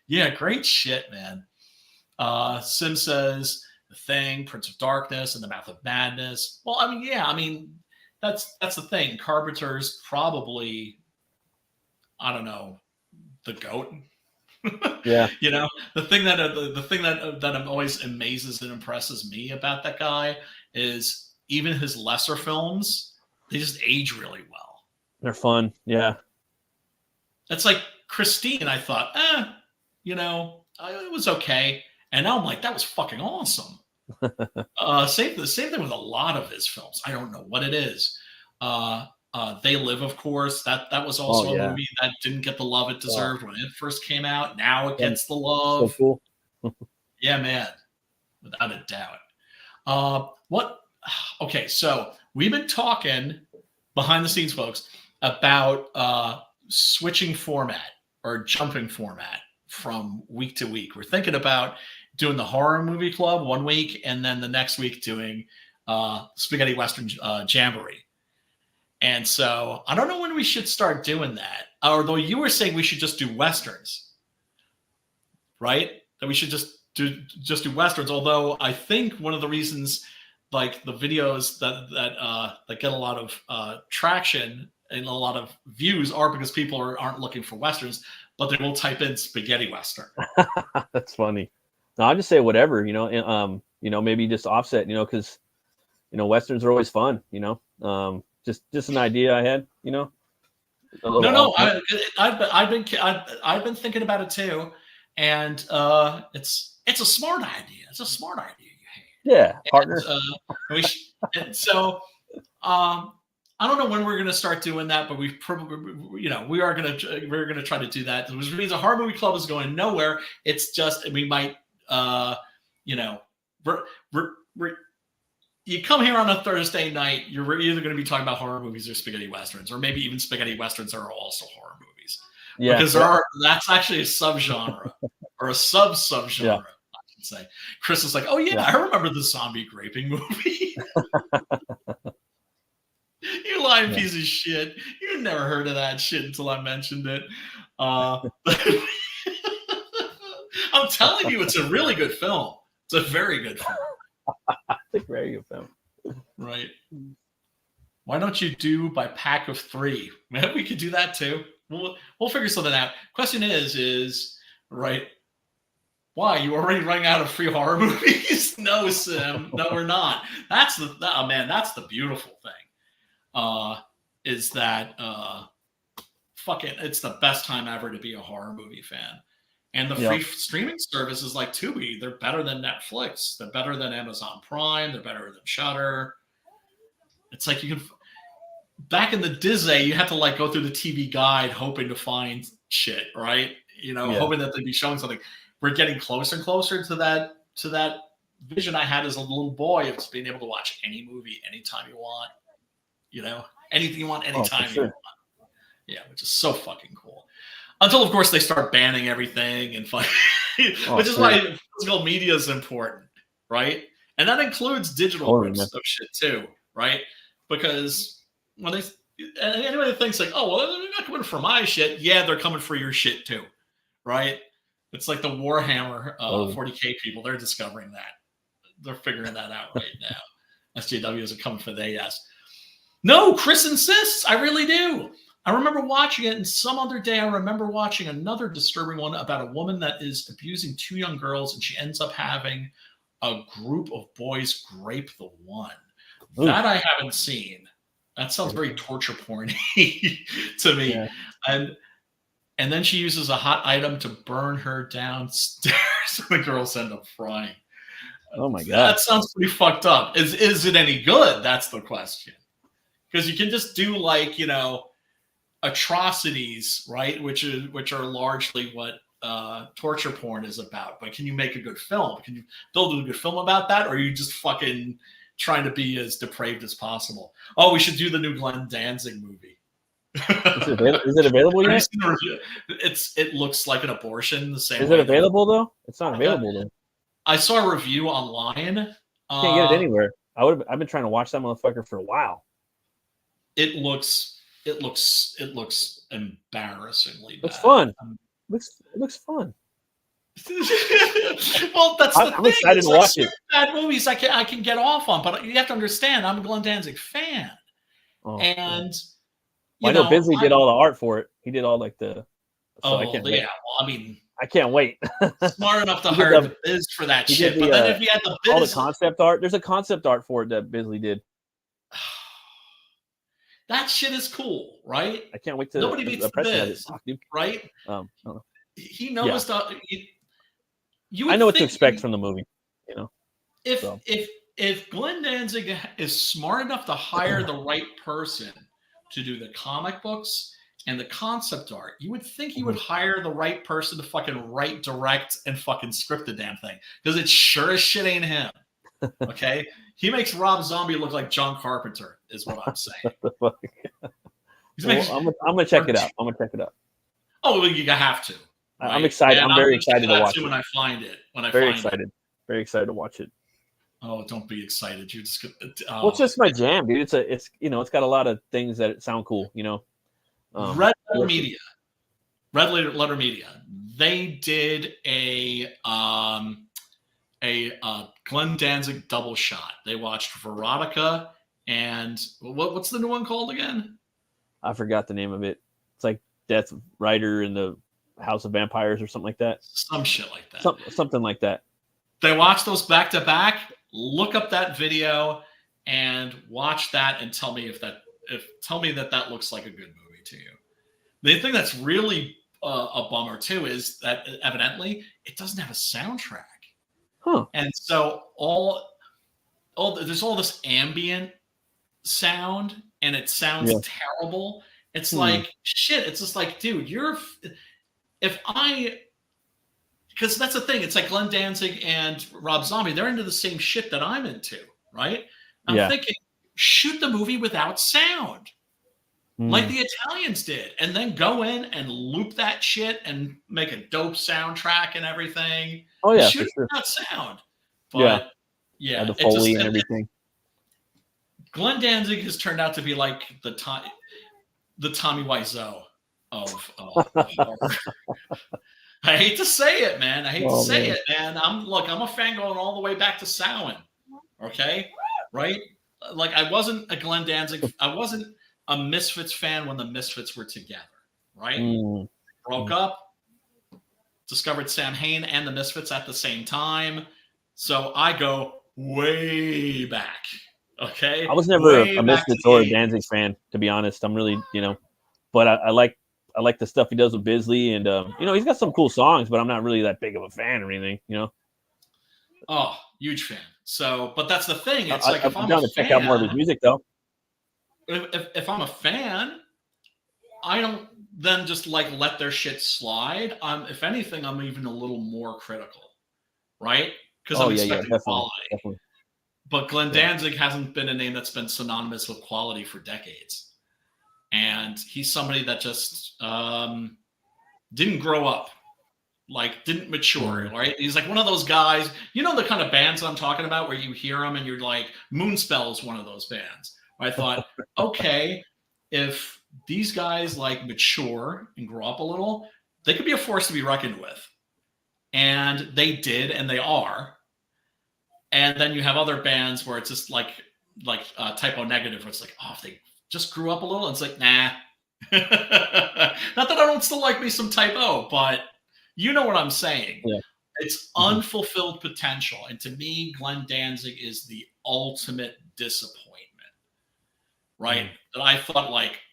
Yeah, great shit, man. Sim says The Thing, Prince of Darkness, and The Mouth of Madness. Well, that's the thing. Carpenter's probably, I don't know, the GOAT. Yeah. The thing that always amazes and impresses me about that guy is even his lesser films, they just age really well. They're fun. Yeah. It's like Christine, I thought, it was okay. And now I'm like, that was fucking awesome. Same thing with a lot of his films. I don't know what it is. They Live, of course. That was also a movie that didn't get the love it deserved when it first came out. Now it gets the love. So cool. Yeah, man, without a doubt. Okay, so we've been talking behind the scenes, folks, about switching format or jumping format from week to week. We're thinking about doing the horror movie club one week, and then the next week doing spaghetti western jamboree. And so I don't know when we should start doing that. Although you were saying we should just do westerns, right? That we should just do westerns. Although I think one of the reasons, like the videos that get a lot of traction and a lot of views, are because people aren't looking for westerns, but they will type in spaghetti western. That's funny. No, I'll just say whatever, maybe just offset, because westerns are always fun, just an idea I had, No, I've been thinking about it too, and it's a smart idea. It's a smart idea you had. Yeah, partner. I don't know when we're going to start doing that, but we're going to try to do that. Which means a horror movie club is going nowhere. It's just we might, you come here on a Thursday night, you're either going to be talking about horror movies or spaghetti westerns, or maybe even spaghetti westerns are also horror movies. Yeah, because that's actually a subgenre or a subgenre. Yeah. I should say. Chris is like, oh yeah, I remember the zombie graping movie. You lying piece of shit. You never heard of that shit until I mentioned it. I'm telling you, it's a really good film. It's a very good film. It's a very good film. Right. Why don't you do by pack of 3? Maybe we could do that too. We'll figure something out. Question is right? Why, you already running out of free horror movies? No, Sim. No, we're not. That's the beautiful thing. Is that it's the best time ever to be a horror movie fan. And the free streaming services like Tubi, they're better than Netflix. They're better than Amazon Prime. They're better than Shudder. It's like you can. Back in the Disney, you had to like go through the TV guide hoping to find shit, right? Hoping that they'd be showing something. We're getting closer and closer to that vision I had as a little boy of just being able to watch any movie anytime you want. Anything you want, anytime you want. Yeah, which is so fucking cool. Until, of course, they start banning everything and which is why physical media is important, right? And that includes digital rips of shit too, right? Because when anybody thinks like, oh, well, they're not coming for my shit. Yeah, they're coming for your shit too, right? It's like the Warhammer 40K people. They're discovering that. They're figuring that out right now. SJWs are coming for their ass. No, Chris insists. I really do. I remember watching it, and some other day I remember watching another disturbing one about a woman that is abusing 2 young girls, and she ends up having a group of boys grape the one. Ooh. That I haven't seen. That sounds very torture porny to me. Yeah. And then she uses a hot item to burn her downstairs, and the girls end up frying. Oh my God. That sounds pretty fucked up. Is it any good? That's the question. Because you can just do like, atrocities, right? Which are largely what torture porn is about. But can you make a good film? Can you build a good film about that? Or are you just fucking trying to be as depraved as possible? Oh, we should do the new Glenn Danzig movie. Is it available yet? It looks like an abortion. The same. Is it available though? It's not available though. I saw a review online. Can't get it anywhere. I've been trying to watch that motherfucker for a while. It looks embarrassingly bad. Looks fun. It looks fun. Well, that's the thing. I'm excited to watch it. Bad movies I can get off on, but you have to understand I'm a Glenn Danzig fan, and I know Bisley did all the art for it. He did all like the. So I can't wait. Well, I mean, I can't wait. Smart enough to hire the Biz for that shit, but then if you had the Biz, all the concept art, there's a concept art for it that Bisley did. That shit is cool, right? I can't wait to. Nobody beats the Biz, right? He knows stuff. I know what to expect from the movie. If Glenn Danzig is smart enough to hire the right person to do the comic books and the concept art, you would think he would hire the right person to fucking write, direct, and fucking script the damn thing. Because it sure as shit ain't him. Okay? He makes Rob Zombie look like John Carpenter, is what I'm saying. I'm gonna check it out. Oh, well, you have to. Right? I'm excited. And I'm very excited to watch it. when I find it. Very excited to watch it. Oh, don't be excited. You're just gonna. Well, it's just my jam, dude. It's it's got a lot of things that sound cool. Red Letter Media. Red Letter Media. They did a Glenn Danzig double shot. They watched Veronica and what's the new one called again? I forgot the name of it. It's like Death Rider in the House of Vampires or something like that. Some shit like that. Something like that. They watched those back to back. Look up that video and watch that and tell me tell me that looks like a good movie to you. The thing that's really a bummer too is that evidently it doesn't have a soundtrack. Huh. And so there's all this ambient sound and it sounds terrible. It's like shit. It's just like, dude, because that's the thing. It's like Glenn Danzig and Rob Zombie. They're into the same shit that I'm into, right? I'm thinking, shoot the movie without sound, like the Italians did, and then go in and loop that shit and make a dope soundtrack and everything. Oh yeah, shoot for sure. without sound. But, yeah, the Foley and everything. Glenn Danzig has turned out to be like the Tommy Wiseau of horror. I hate to say it, man. I'm a fan going all the way back to Samhain. Okay, right? Like I wasn't a Glenn Danzig. I wasn't a Misfits fan when the Misfits were together. Right? Broke up. Discovered Sam Hain and the Misfits at the same time. So I go way back. Okay. I was never a Misfits or a Danzig fan, to be honest. I'm really, but I like the stuff he does with Bisley, and he's got some cool songs, but I'm not really that big of a fan or anything, Oh, huge fan. So, but that's the thing. It's I'm down to check out more of his music, though. If I'm a fan, I don't then just let their shit slide. If anything, I'm even a little more critical, right? Because I'm expecting quality. Definitely. But Glenn Danzig hasn't been a name that's been synonymous with quality for decades. And he's somebody that just didn't grow up, didn't mature, right? He's like one of those guys, the kind of bands I'm talking about where you hear them and you're like, Moonspell is one of those bands. I thought, okay, if these guys mature and grow up a little, they could be a force to be reckoned with. And they did, and they are. And then you have other bands where it's just like Typo Negative, where it's like, oh, if they just grew up a little, it's like, nah. Not that I don't still like me some Typo, but you know what I'm saying. Yeah. It's unfulfilled potential. And to me, Glenn Danzig is the ultimate disappointment, right? That I thought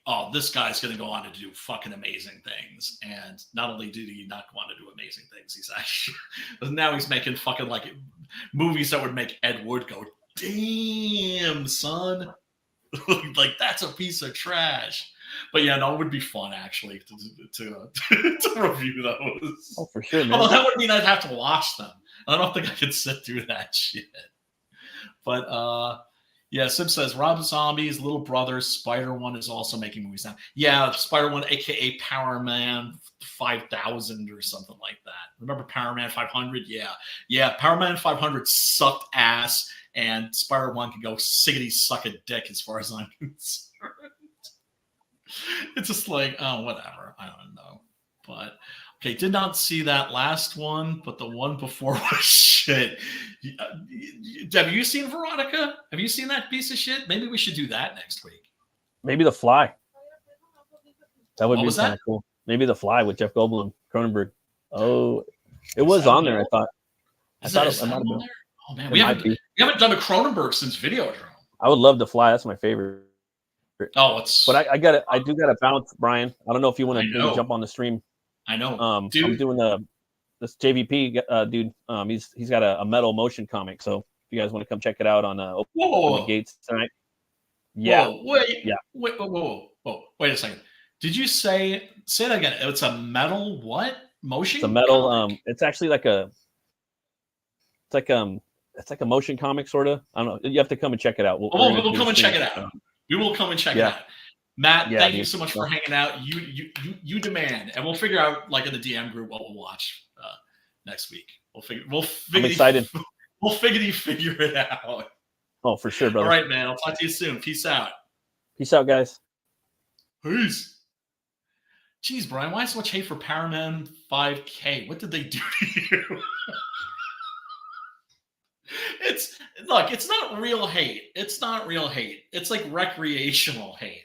oh, this guy's going to go on to do fucking amazing things. And not only did he not go on to do amazing things, he's actually, now he's making fucking movies that would make Ed Wood go, damn, son. That's a piece of trash. But yeah, no, it would be fun actually to review those. Oh, for sure, man. Although that would mean I'd have to watch them. I don't think I could sit through that shit. But yeah, Sim says Rob Zombie's little brother Spider-Man is also making movies now. Yeah, Spider-Man, aka Power Man 5000 or something like that. Remember Power Man 500? Yeah. Power Man 500 sucked ass, and Spider-Man can go siggity suck a dick as far as I'm concerned. It's just oh, whatever. I don't know. But okay, did not see that last one, but the one before was shit. Have you seen Veronica? Have you seen that piece of shit? Maybe we should do that next week. Maybe The Fly. That would be kind of cool. Maybe The Fly with Jeff Goldblum, Cronenberg. Oh, it was on there. I thought it might have been. Oh man, we haven't done a Cronenberg since Videodrome. I would love The Fly. That's my favorite. Oh, but I got it. I do got to bounce, Brian. I don't know if you want to jump on the stream. I know. I'm doing this JVP dude. He's got a metal motion comic. So if you guys want to come check it out on Open the Gates tonight. Yeah. Whoa. Wait a second. Did you say that again? It's a metal what motion? It's a metal. Comic? It's actually it's like a motion comic sort of. I don't know. You have to come and check it out. We'll come and check it out. We will come and check it out. Matt, Yeah, thank dude. you so much for hanging out. You demand, and we'll figure out like in the DM group what we'll watch next week. I'm excited. We'll figure it out. Oh, for sure, brother. All right, man. I'll talk to you soon. Peace out. Peace out, guys. Peace. Jeez, Brian, why so much hate for Paraman 5K? What did they do to you? It's not real hate. It's not real hate. It's like recreational hate,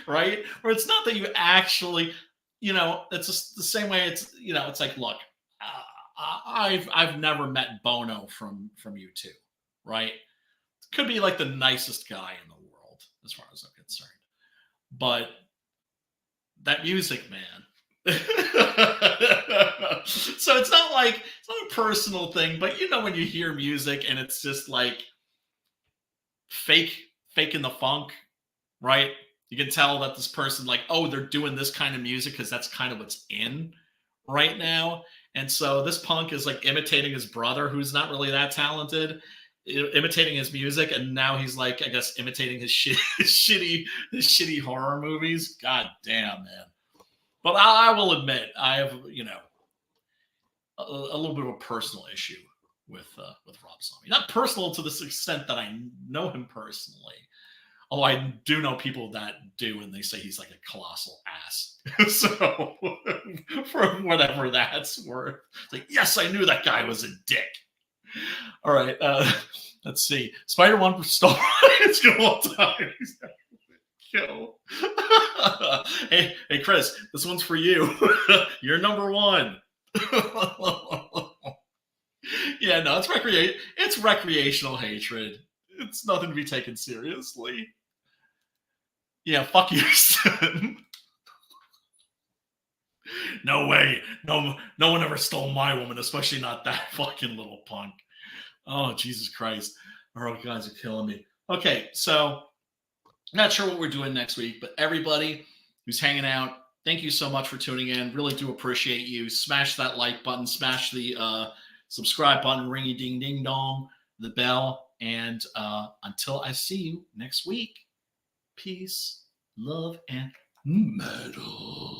right? Where it's not that you actually, it's just the same way. It's it's like, look, I've never met Bono from U2, right? Could be like the nicest guy in the world as far as I'm concerned, but that music, man. So it's not a personal thing, but when you hear music and it's just like faking the funk, right? You can tell that this person they're doing this kind of music because that's kind of what's in right now. And so this punk is like imitating his brother, who's not really that talented, imitating his music, and now he's I guess imitating his shitty horror movies. God damn, man. But I will admit, I have a little bit of a personal issue with Rob Zombie. Not personal to this extent that I know him personally, although I do know people that do, and they say he's like a colossal ass. So for whatever that's worth, it's like, yes, I knew that guy was a dick. All right, let's see. Spider-Man for Star. It's good all time. Yo. hey, Chris, this one's for you. You're number one. Yeah, no, it's recreational hatred. It's nothing to be taken seriously. Yeah, fuck you, son. No way. No one ever stole my woman, especially not that fucking little punk. Oh, Jesus Christ. Oh, guys are killing me. Okay, so not sure what we're doing next week, but everybody who's hanging out, thank you so much for tuning in. Really do appreciate you. Smash that like button, smash the subscribe button, ringy ding ding dong, the bell, and until I see you next week, peace, love, and metal.